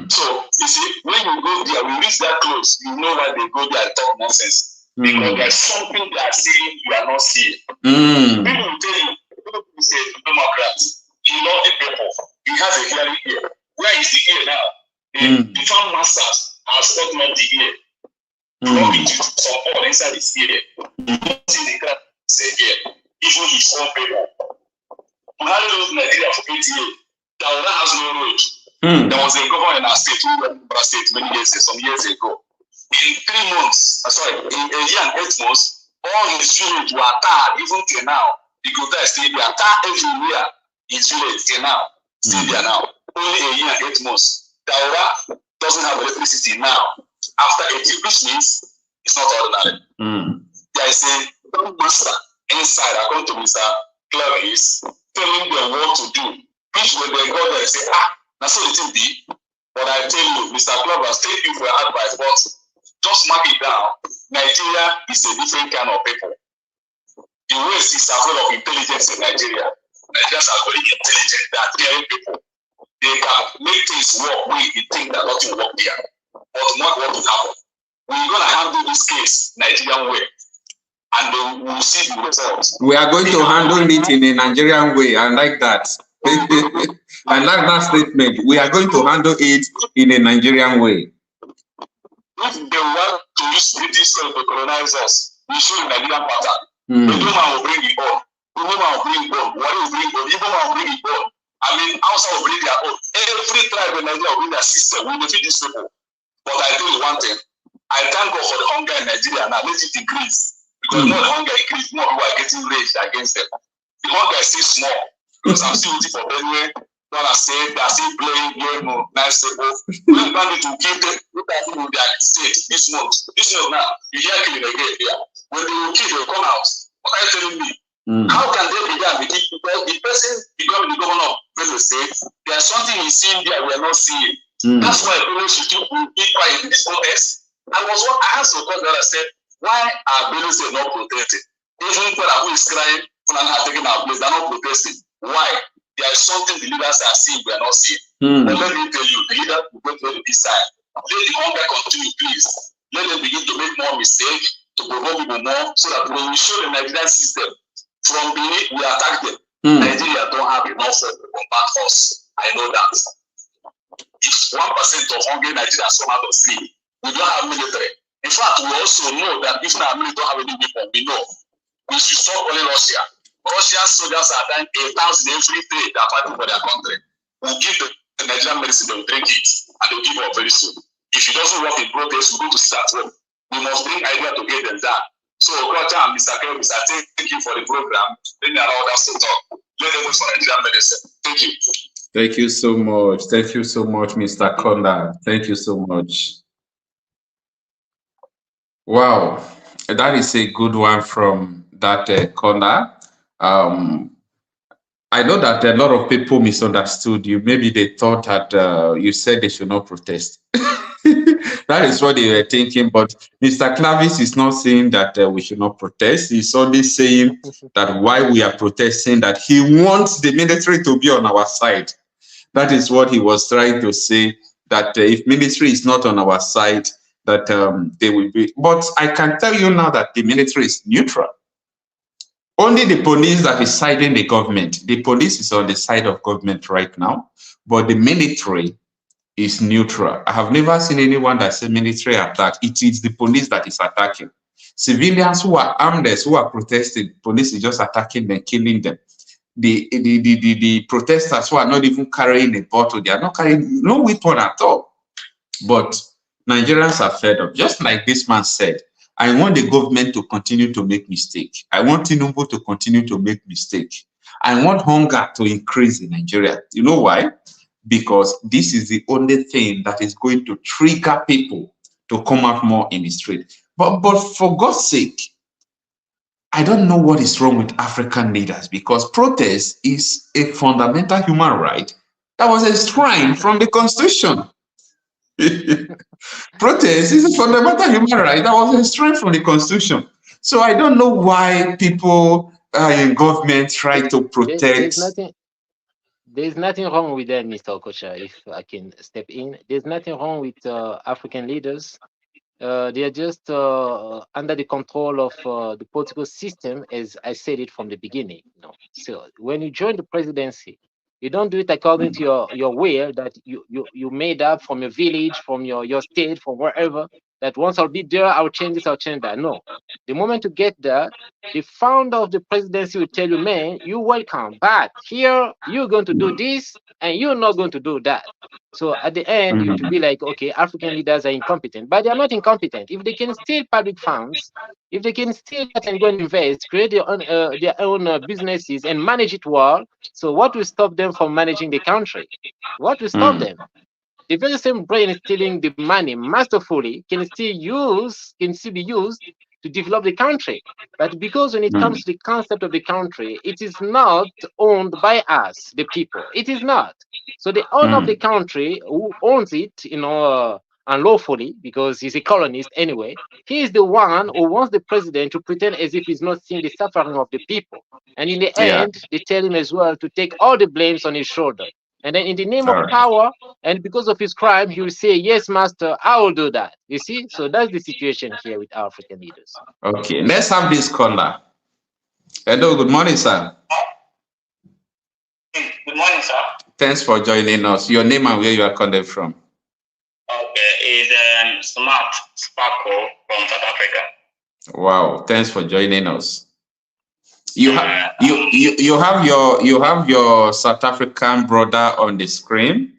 So, you see, when you go there, we reach that close, you know why they go there and talk nonsense. Because there's something they are seeing you are not seeing. People will tell you, people will say, Democrats, he loves the people. He has a hearing ear. Where is the ear now? The farm masters have gotten up the ear. Some all inside the stadium. You don't see the crowd again. Even his own people. Buhari ruled Nigeria for 8 years. Daura has no road. There was a governor in our state, many years, some years ago. In 3 months, in a year and 8 months, all his village were tarred, even till now. The Gota is still there, tarred everywhere. His village till now, still there now. Only a year and 8 months. Daura doesn't have electricity now. After 18, which means it's not ordinary. There is a master inside, according to Mr. Clavis, telling them what to do. Which when they go there and say, that's what it will be. But I tell you, Mr. Clavis, thank you for your advice, but just mark it down. Nigeria is a different kind of people. The West is afraid of intelligence in Nigeria. Nigerians are very intelligent, they are daring people. They can make things work when you think that nothing will work there. But not what will happen. We're going to handle this case Nigerian way. And then we'll see the results. We are going to handle it in a Nigerian way. I like that. I like that statement. We are going to handle it in a Nigerian way. If they want to use British to colonize us, we show a Nigerian pattern. The woman will bring it on. The woman will bring it on. What will bring it on? The woman will bring it on. I mean, outside will bring their own. Every tribe in Nigeria will bring their system. We defeat these people. But I tell you one thing. I thank God for the hunger in Nigeria. Now let it increase. Because more the hunger increase, more people are getting raged against them. The hunger is still small. Because I'm still waiting for Benue. They are still playing game of nice table. When bandit will kill them, look at them with their state this month. This month now, you hear killing again here. When they will kill, they will come out. What are you telling me? How can they begin? Because the person becoming the governor of Benue State, there's something he's seeing there we are not seeing. That's why people should keep quiet in this protest. I asked the question that I said, why are Benue State not protesting? Even people who is crying, who are taking our place, they're not protesting. Why? There is something the leaders are seeing we are not seeing. But let me tell you, the leaders will go to this side. Let the hunger continue, please. Let them begin to make more mistakes, to provoke people more, so that when we show the Nigerian system, from beginning we attack them. Nigeria don't have enough to combat us. I know that. If 1% of hungry Nigerians come out of street, we don't have military. In fact, we also know that if our military don't have any weapon, we know we should stop only Russia. Russian soldiers are dying 8,000 every day. They are fighting for their country. We'll give the Nigerian medicine, they will drink it, and they'll give up very soon. If it doesn't work in protest, we go to sit at home. We must bring idea to get them done. So, Okocha and Mr. Clavis, I thank you for the program. Let me allow us to talk. Let them wait for Nigerian medicine. Thank you. Thank you so much. Thank you so much, Mr. Konda. Thank you so much. Wow, that is a good one from that Konda. I know that a lot of people misunderstood you. Maybe they thought that you said they should not protest. That is what they were thinking. But Mr. Clavis is not saying that we should not protest. He's only saying that why we are protesting, that he wants the military to be on our side. That is what he was trying to say, that if military is not on our side, that they will be. But I can tell you now that the military is neutral. Only the police that is siding the government. The police is on the side of government right now, but the military is neutral. I have never seen anyone that said military attack. It is the police that is attacking. Civilians who are armless, who are protesting, police is just attacking them, killing them. The protesters who are not even carrying a bottle, they are not carrying no weapon at all. But Nigerians are fed up. Just like this man said, I want the government to continue to make mistakes. I want Tinubu to continue to make mistakes. I want hunger to increase in Nigeria. You know why? Because this is the only thing that is going to trigger people to come out more in the street. But for God's sake, I don't know what is wrong with African leaders, because protest is a fundamental human right that was enshrined from the Constitution. Protest is a fundamental human right that was enshrined from the Constitution. So I don't know why people in government try to protect. There's nothing wrong with that, Mr. Okocha, if I can step in. There's nothing wrong with African leaders. They are just under the control of the political system, as I said it from the beginning. So when you join the presidency, you don't do it according to your way that you made up from your village, from your state, from wherever. that once I'll be there, I'll change this, I'll change that. No. The moment you get there, the founder of the presidency will tell you, man, you're welcome, but here you're going to do this and you're not going to do that. So at the end, you to be like, okay, African leaders are incompetent, but they are not incompetent. If they can steal public funds, if they can steal that and go and invest, create their own businesses and manage it well, so what will stop them from managing the country? What will stop them? The very same brain stealing the money masterfully can still be used to develop the country. But because when it comes to the concept of the country, it is not owned by us, the people. It is not. So the owner of the country who owns it, unlawfully, because he's a colonist anyway, he is the one who wants the president to pretend as if he's not seeing the suffering of the people. And in the end, they tell him as well to take all the blames on his shoulder. And then in the name of power, and because of his crime, he will say, yes, master, I will do that. You see? So that's the situation here with African leaders. Okay, let's have this caller. Hello, good morning, sir. Good morning, sir. Thanks for joining us. Your name and where you are calling from. Okay, it's Smart Sparkle from South Africa. Wow, thanks for joining us. You have you have your South African brother on the screen.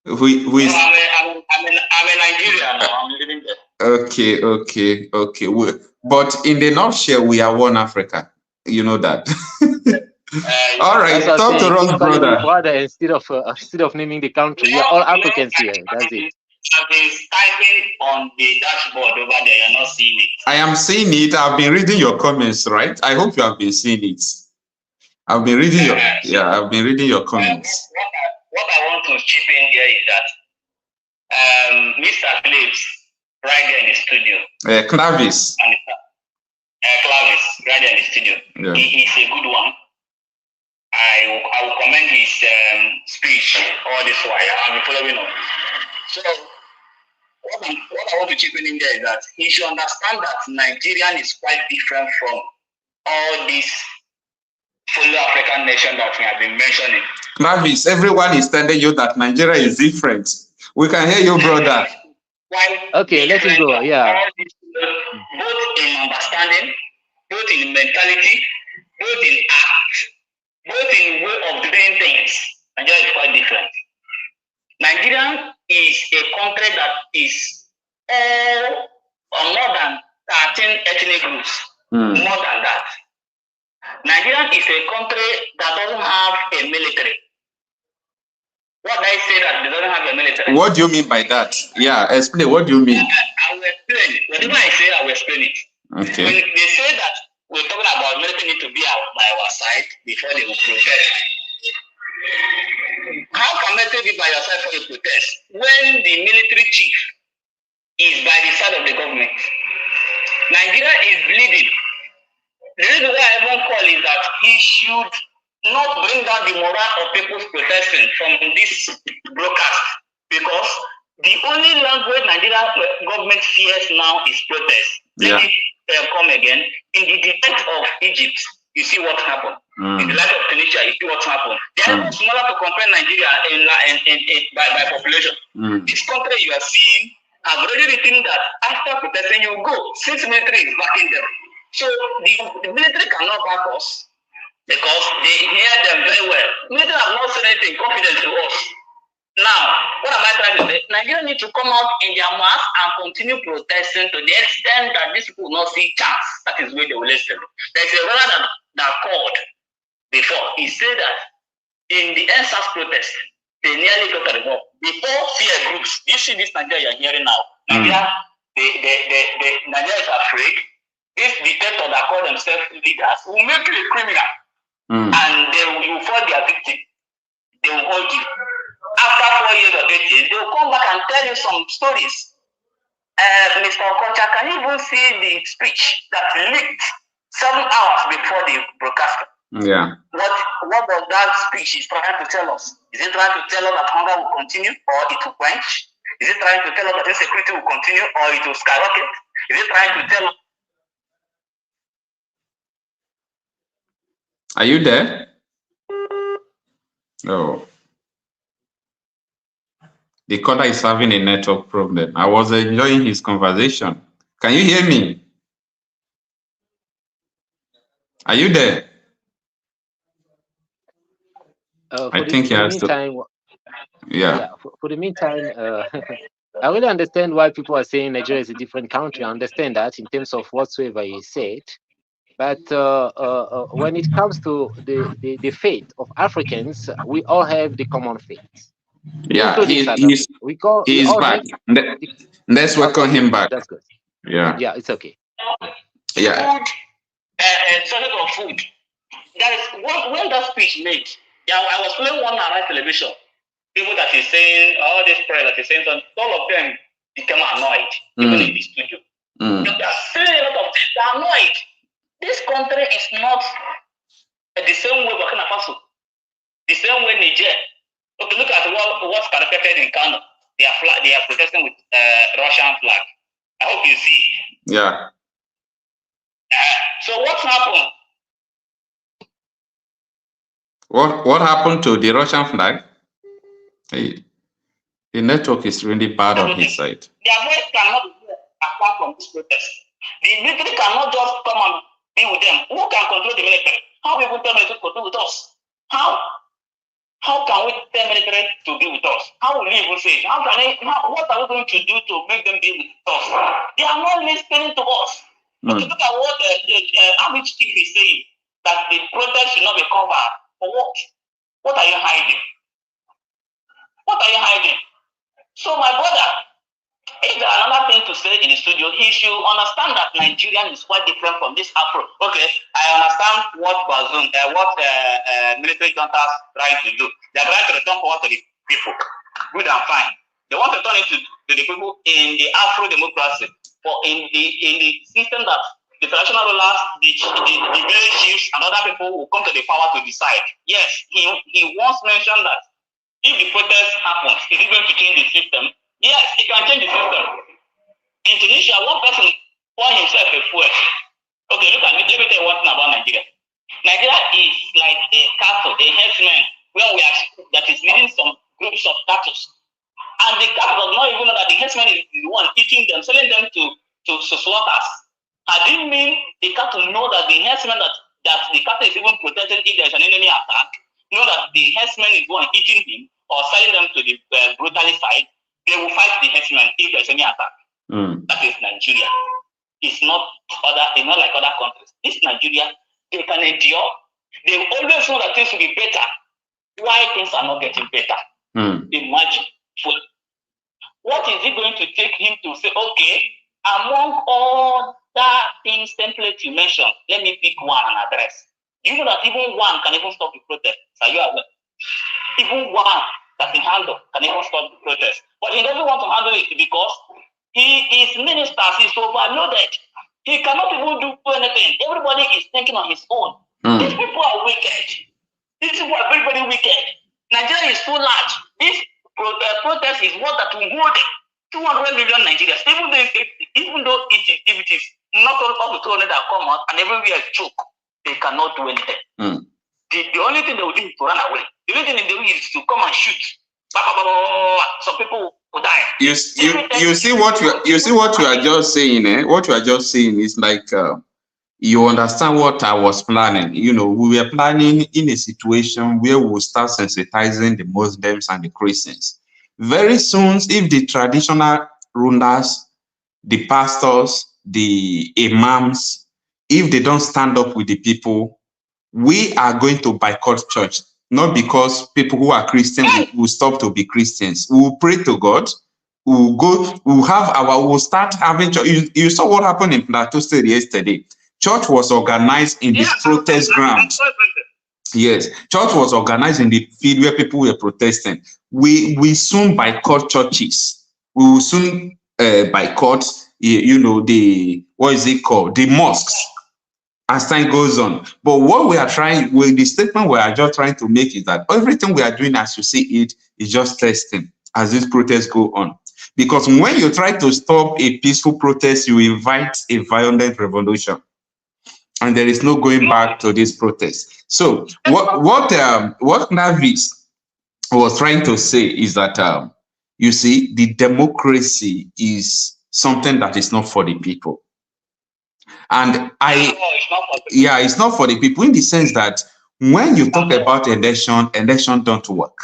Who is? I'm in Nigeria now. I'm living there. Okay. But in the nutshell, we are one Africa. You know that. All right, talk to us, brother. Instead of naming the country, we are all Africans here. That's it. I've been typing on the dashboard over there. You're not seeing it. I am seeing it. I've been reading your comments, right? I hope you have been seeing it. I've been reading I've been reading your comments. What I want to chip in here is that Mr. Clavis, right there in the studio. Clavis. Clavis, right there in the studio. Yeah. He is a good one. I will commend his speech all this while. I'll be following up. So what I want to chip in there is that he should understand that Nigerian is quite different from all these fellow African nations that we have been mentioning. Clavis, everyone is telling you that Nigeria is different. We can hear you, brother. Okay, let it go. Yeah. Both in understanding, both in mentality, both in act, both in way of doing things. Nigeria is quite different. Nigeria is a country that is all or more than 13 ethnic groups. More than that. Nigeria is a country that doesn't have a military. What I say that they don't have a military. What do you mean by that? Yeah, explain. What do you mean? I will explain. Whatever I say, I will explain it. Okay. When they say that we're talking about military need to be by our side before they will protest. How can military be by your side for a protest when the military chief is by the side of the government? Nigeria is bleeding. The reason why I even call is that he should not bring down the morale of people protesting from this broadcast, because the only language Nigerian government fears now is protest. Let it come again. In the delight of Egypt, you see what happened. In the light of Tunisia, you see what happened. They are smaller to compare Nigeria by population. This country you are seeing have already written that after protesting you go, since military is backing them. So the military cannot back us because they hear them very well. Military have not said anything confident to us. Now, what am I trying to say? Nigeria need to come out in their mass and continue protesting to the extent that these people will not see chance. That is where they will listen. There's a brother that called before. He said that in the NSAS protest, they nearly got to the war. Before fear groups, you see this Nigeria you're hearing now. Nigeria, Nigeria is afraid. This dictator that call themselves leaders will make you a criminal. And they will fall their victim. They will hold you. After 4 years or 8 years, they will come back and tell you some stories. Mr. Okocha, can you even see the speech that leaked 7 hours before the broadcast? Yeah. What does that speech is trying to tell us? Is it trying to tell us that hunger will continue or it will quench? Is it trying to tell us that insecurity will continue or it will skyrocket? Is it trying to tell us? Are you there? Oh. The caller is having a network problem. I was enjoying his conversation. Can you hear me? Are you there? I think he has to. Yeah. For the meantime, I really understand why people are saying Nigeria is a different country. I understand that in terms of whatsoever he said. But when it comes to the fate of Africans, we all have the common fate. Yeah, he's back. Let's welcome him back. That's good. Yeah. Yeah, it's okay. Yeah. Subject of food. That is when that speech made. Yeah, I was playing one on television. People that is saying all this prayer that is saying, all of them become annoyed, even in the studio. They are saying a lot of things. They are annoyed. This country is not the same way Burkina Faso, the same way Niger. Okay, look at what's caricatured in Kanu. They are protesting with Russian flag. I hope you see. Yeah. So what's happened? What happened to the Russian flag? Hey, the network is really bad on his side. Their voice cannot be apart from this protest. The military cannot just come and be with them. Who can control the military? How will we tell military to be with us? How can we tell military to be with us? How will we even say it? What are we going to do to make them be with us? They are not listening to us. Okay, look at what Amit Chief is saying, that the protest should not be covered. For what? What are you hiding? What are you hiding? So my brother, if there are another thing to say in the studio, he should understand that Nigerian is quite different from this Afro. Okay, I understand what Bazoum, military juntas trying to do. They are trying to return power to the people. Good and fine. They want to turn it to the people in the Afro democracy, for in the system that the traditional rulers, the village chiefs, and other people will come to the power to decide. Yes, he once mentioned that if the protest happens, is it going to change the system? Yes, it can change the system. In Tunisia, one person poured himself a fuel. Okay, look at me. Let me tell you one thing about Nigeria. Nigeria is like a cattle, a herdsman, that is leading some groups of cattle. And the cattle does not even know that the herdsman is the one eating them, selling them to slaughters. I didn't mean the cattle know that the herdsman that the cattle is even protected if there's an enemy attack, know that the herdsman is the one eating him or selling them to the brutally side. They will fight the herdsman if there's any attack. That is Nigeria. It's not like other countries. This Nigeria, they can endure. They always know that things will be better. Why things are not getting better? Imagine. What is it going to take him to say, okay, among all that things template you mentioned, let me pick one and address. You know that even one can even stop the protest. Are you aware? Even one that he handle can even stop the protest. But he doesn't want to handle it because his ministers is overloaded. He cannot even do anything. Everybody is thinking on his own. These people are wicked. These people are very, very wicked. Nigeria is too large. This protest is what that will hold 200 million Nigerians. Even though it is not all the 200 that come out and everywhere is choke, they cannot do anything. The only thing they will do is to run away. The only thing they do is to come and shoot. Some people will die. You see what you are just saying, eh? What you are just saying is like you understand what I was planning. You know, we were planning in a situation where we will start sensitizing the Muslims and the Christians. Very soon, if the traditional rulers, the pastors, the imams, if they don't stand up with the people, we are going to boycott church. Not because people who are Christian will stop to be Christians. We will pray to God. We'll start having church. You saw what happened in Plateau State yesterday. Church was organized in the protest ground. Yes, church was organized in the field where people were protesting. We soon boycott churches. We will soon boycott, the mosques, as time goes on. But what we are trying, the statement we are just trying to make is that everything we are doing, as you see it, is just testing as these protests go on. Because when you try to stop a peaceful protest, you invite a violent revolution. And there is no going back to this protest. So what Clavis was trying to say is that You see, the democracy is something that is not for the people. And it's not for the people in the sense that when you talk about election don't work.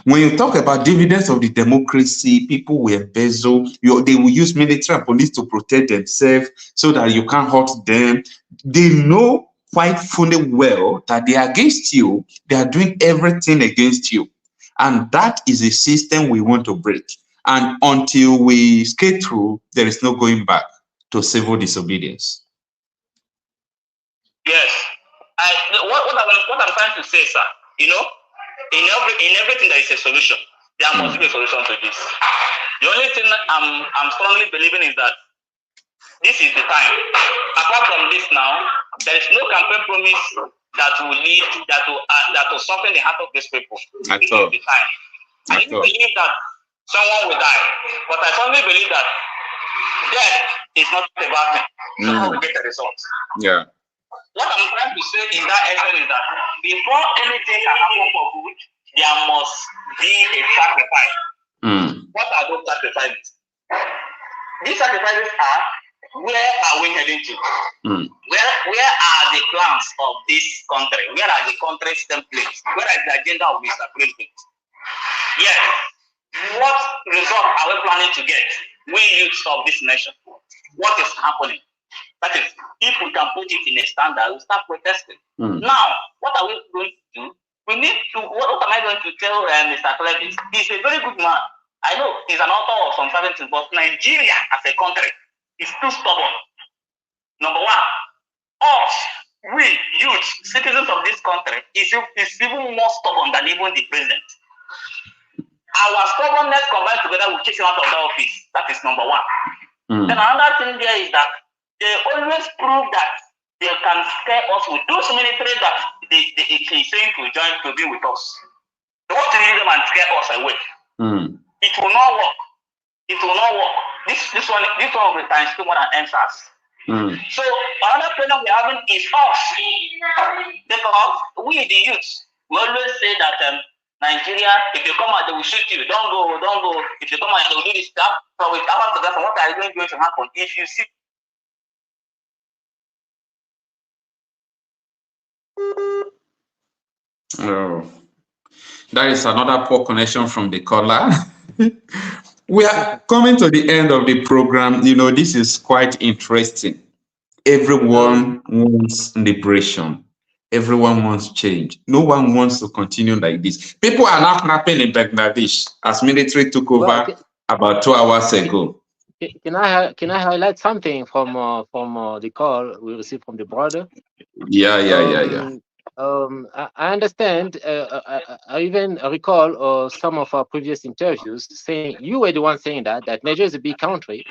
When you talk about dividends of the democracy, people will embezzle. They will use military and police to protect themselves so that you can't hurt them. They know quite fully well that they are against you. They are doing everything against you. And that is a system we want to break. And until we skate through, there is no going back to civil disobedience. Yes. What I'm trying to say, sir, you know, in everything there is a solution. There must be a solution to this. The only thing I'm strongly believing is that this is the time. Apart from this now, there is no campaign promise that will lead, that will soften the heart of these people. This is the time. I didn't believe that someone will die, but I strongly believe that death is not a bad thing. So how we get the results. Yeah. What I'm trying to say in that essence is that before anything can happen for good, there must be a sacrifice. What are those sacrifices? These sacrifices are, where are we heading to? Where are the plans of this country? Where are the country's templates? Where is the agenda of Mr. President? Yes. What result are we planning to get? We youths of this nation. What is happening? That is, if we can put it in a standard, we'll start protesting. Now, what are we going to do? We need to, what am I going to tell Mr. Clavis? He's a very good man. I know he's an author of some certain things, but Nigeria as a country is too stubborn. Number one, us, we, youth, citizens of this country, is even more stubborn than even the president. Our stubbornness combined together will kick him out of the office. That is number one. Then another thing there is that they always prove that they can scare us with those military that they saying to join to be with us. They want to use them and scare us away. It will not work. It will not work. This one will be times 2 more than answers. So another problem we're having is us. Because we the youth, we always say that Nigeria, if you come out, they will shoot you. Don't go. If you come out, they will do this stuff. So with our together, what are going to happen? If you see. Oh, that is another poor connection from the caller. We are coming to the end of the program. You know, this is quite interesting. Everyone wants liberation. Everyone wants change. No one wants to continue like this. People are now kidnapping in Bangladesh as military took over about 2 hours ago. Can I highlight something from the call we received from the brother? Yeah. I understand. I even recall some of our previous interviews saying you were the one saying that Nigeria is a big country.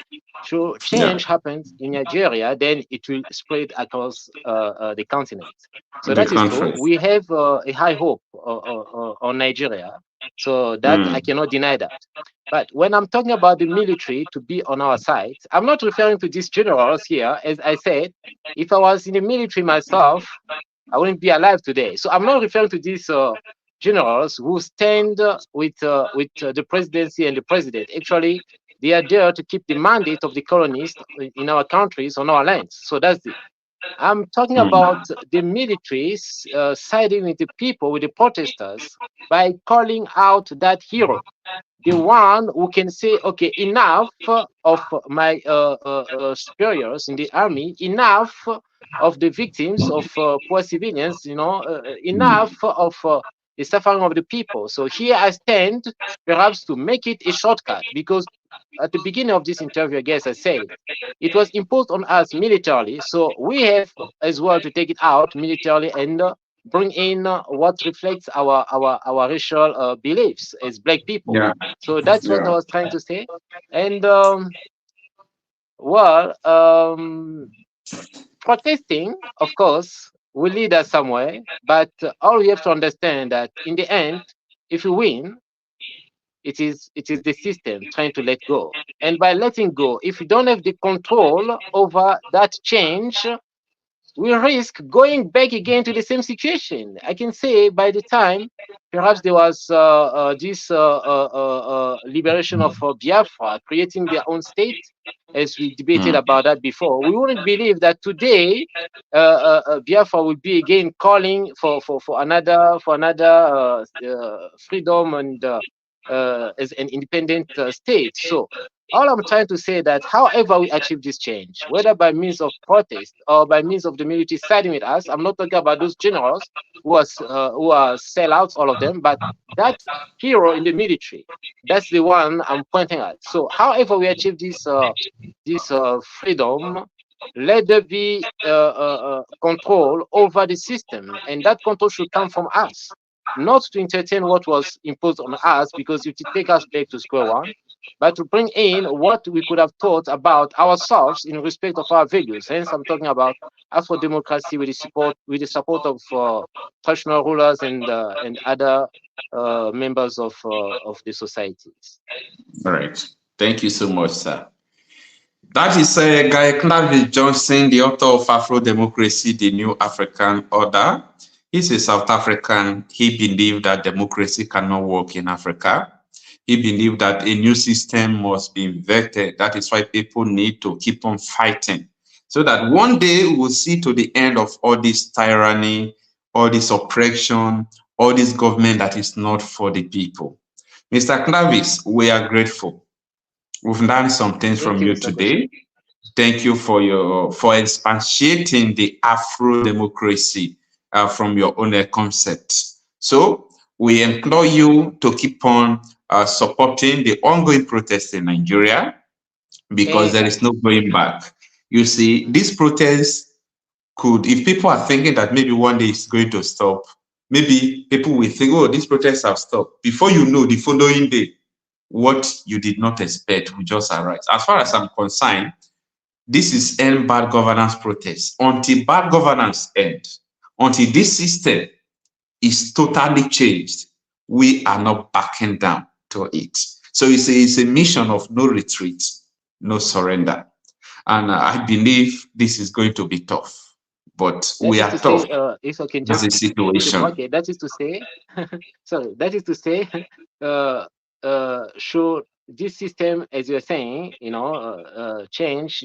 So change happens in Nigeria, then it will spread across the continent. So that is true. We have a high hope on Nigeria. So that I cannot deny that. But when I'm talking about the military to be on our side, I'm not referring to these generals here. As I said, if I was in the military myself, I wouldn't be alive today. So I'm not referring to these generals who stand with the presidency and the president. Actually, they are there to keep the mandate of the colonists in our countries, on our lands. So that's it. I'm talking about the militaries siding with the people, with the protesters, by calling out that hero, the one who can say, okay, enough of my superiors in the army, enough of the victims of poor civilians, enough of the suffering of the people. So here I stand, perhaps to make it a shortcut, because at the beginning of this interview, I guess I said, it was imposed on us militarily. So we have as well to take it out militarily and bring in what reflects our racial beliefs as Black people. So that's what I was trying to say. And protesting, of course, will lead us somewhere, but all we have to understand that in the end, if we win, it is the system trying to let go. And by letting go, if you don't have the control over that change, we risk going back again to the same situation. I can say by the time perhaps there was this liberation of Biafra, creating their own state, as we debated about that before, we wouldn't believe that today Biafra would be again calling for another freedom and as an independent state. So all I'm trying to say that however we achieve this change, whether by means of protest or by means of the military siding with us, I'm not talking about those generals who are sellouts, all of them, but that hero in the military, that's the one I'm pointing at. So however we achieve this freedom, let there be control over the system, and that control should come from us, not to entertain what was imposed on us, because it will take us back to square one, but to bring in what we could have thought about ourselves in respect of our values. Hence, I'm talking about Afro democracy with the support of traditional rulers and other members of the societies. All right. Thank you so much, sir. That is Gael Clavis Johnson, the author of Afro Democracy, the New African Order. He's a South African. He believed that democracy cannot work in Africa. He believed that a new system must be invented. That is why people need to keep on fighting, so that one day we will see to the end of all this tyranny, all this oppression, all this government that is not for the people. Mr. Clavis, we are grateful. We've learned some things from you today. Thank you for expatiating the Afro democracy from your own concept. So we implore you to keep on supporting the ongoing protests in Nigeria, because there is no going back. You see, this protest could, if people are thinking that maybe one day it's going to stop, maybe people will think, oh, these protests have stopped. Before you know, the following day, what you did not expect will just arise. As far as I'm concerned, this is end bad governance protest. Until bad governance ends, until this system is totally changed, we are not backing down to it. So it's a mission of no retreat, no surrender. And I believe this is going to be tough, but we are tough. It's okay. That's the situation. Okay, that is to say, sorry, that is to say, should this system, as you're saying, change,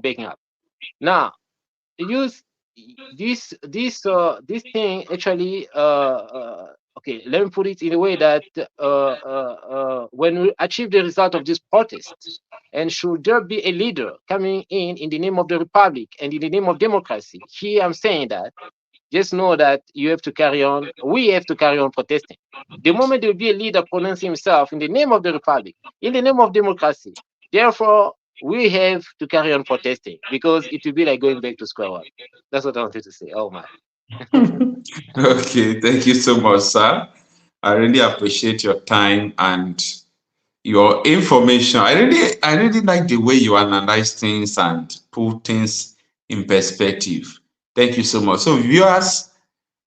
backing up. Now, use this thing actually. Okay, let me put it in a way that when we achieve the result of this protest, and should there be a leader coming in the name of the republic and in the name of democracy, here I'm saying that, just know that you have to carry on. We have to carry on protesting. The moment there will be a leader pronouncing himself in the name of the republic, in the name of democracy, therefore we have to carry on protesting, because it will be like going back to square one. That's what I wanted to say. Oh my. Okay, thank you so much, sir. I really appreciate your time and your information. I really like the way you analyze things and put things in perspective. Thank you so much. So viewers,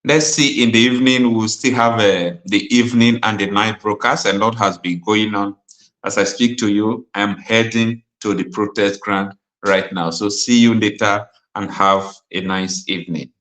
let's see, in the evening, we'll still have the evening and the night broadcast. A lot has been going on. As I speak to you, I'm heading to the protest ground right now. So see you later and have a nice evening.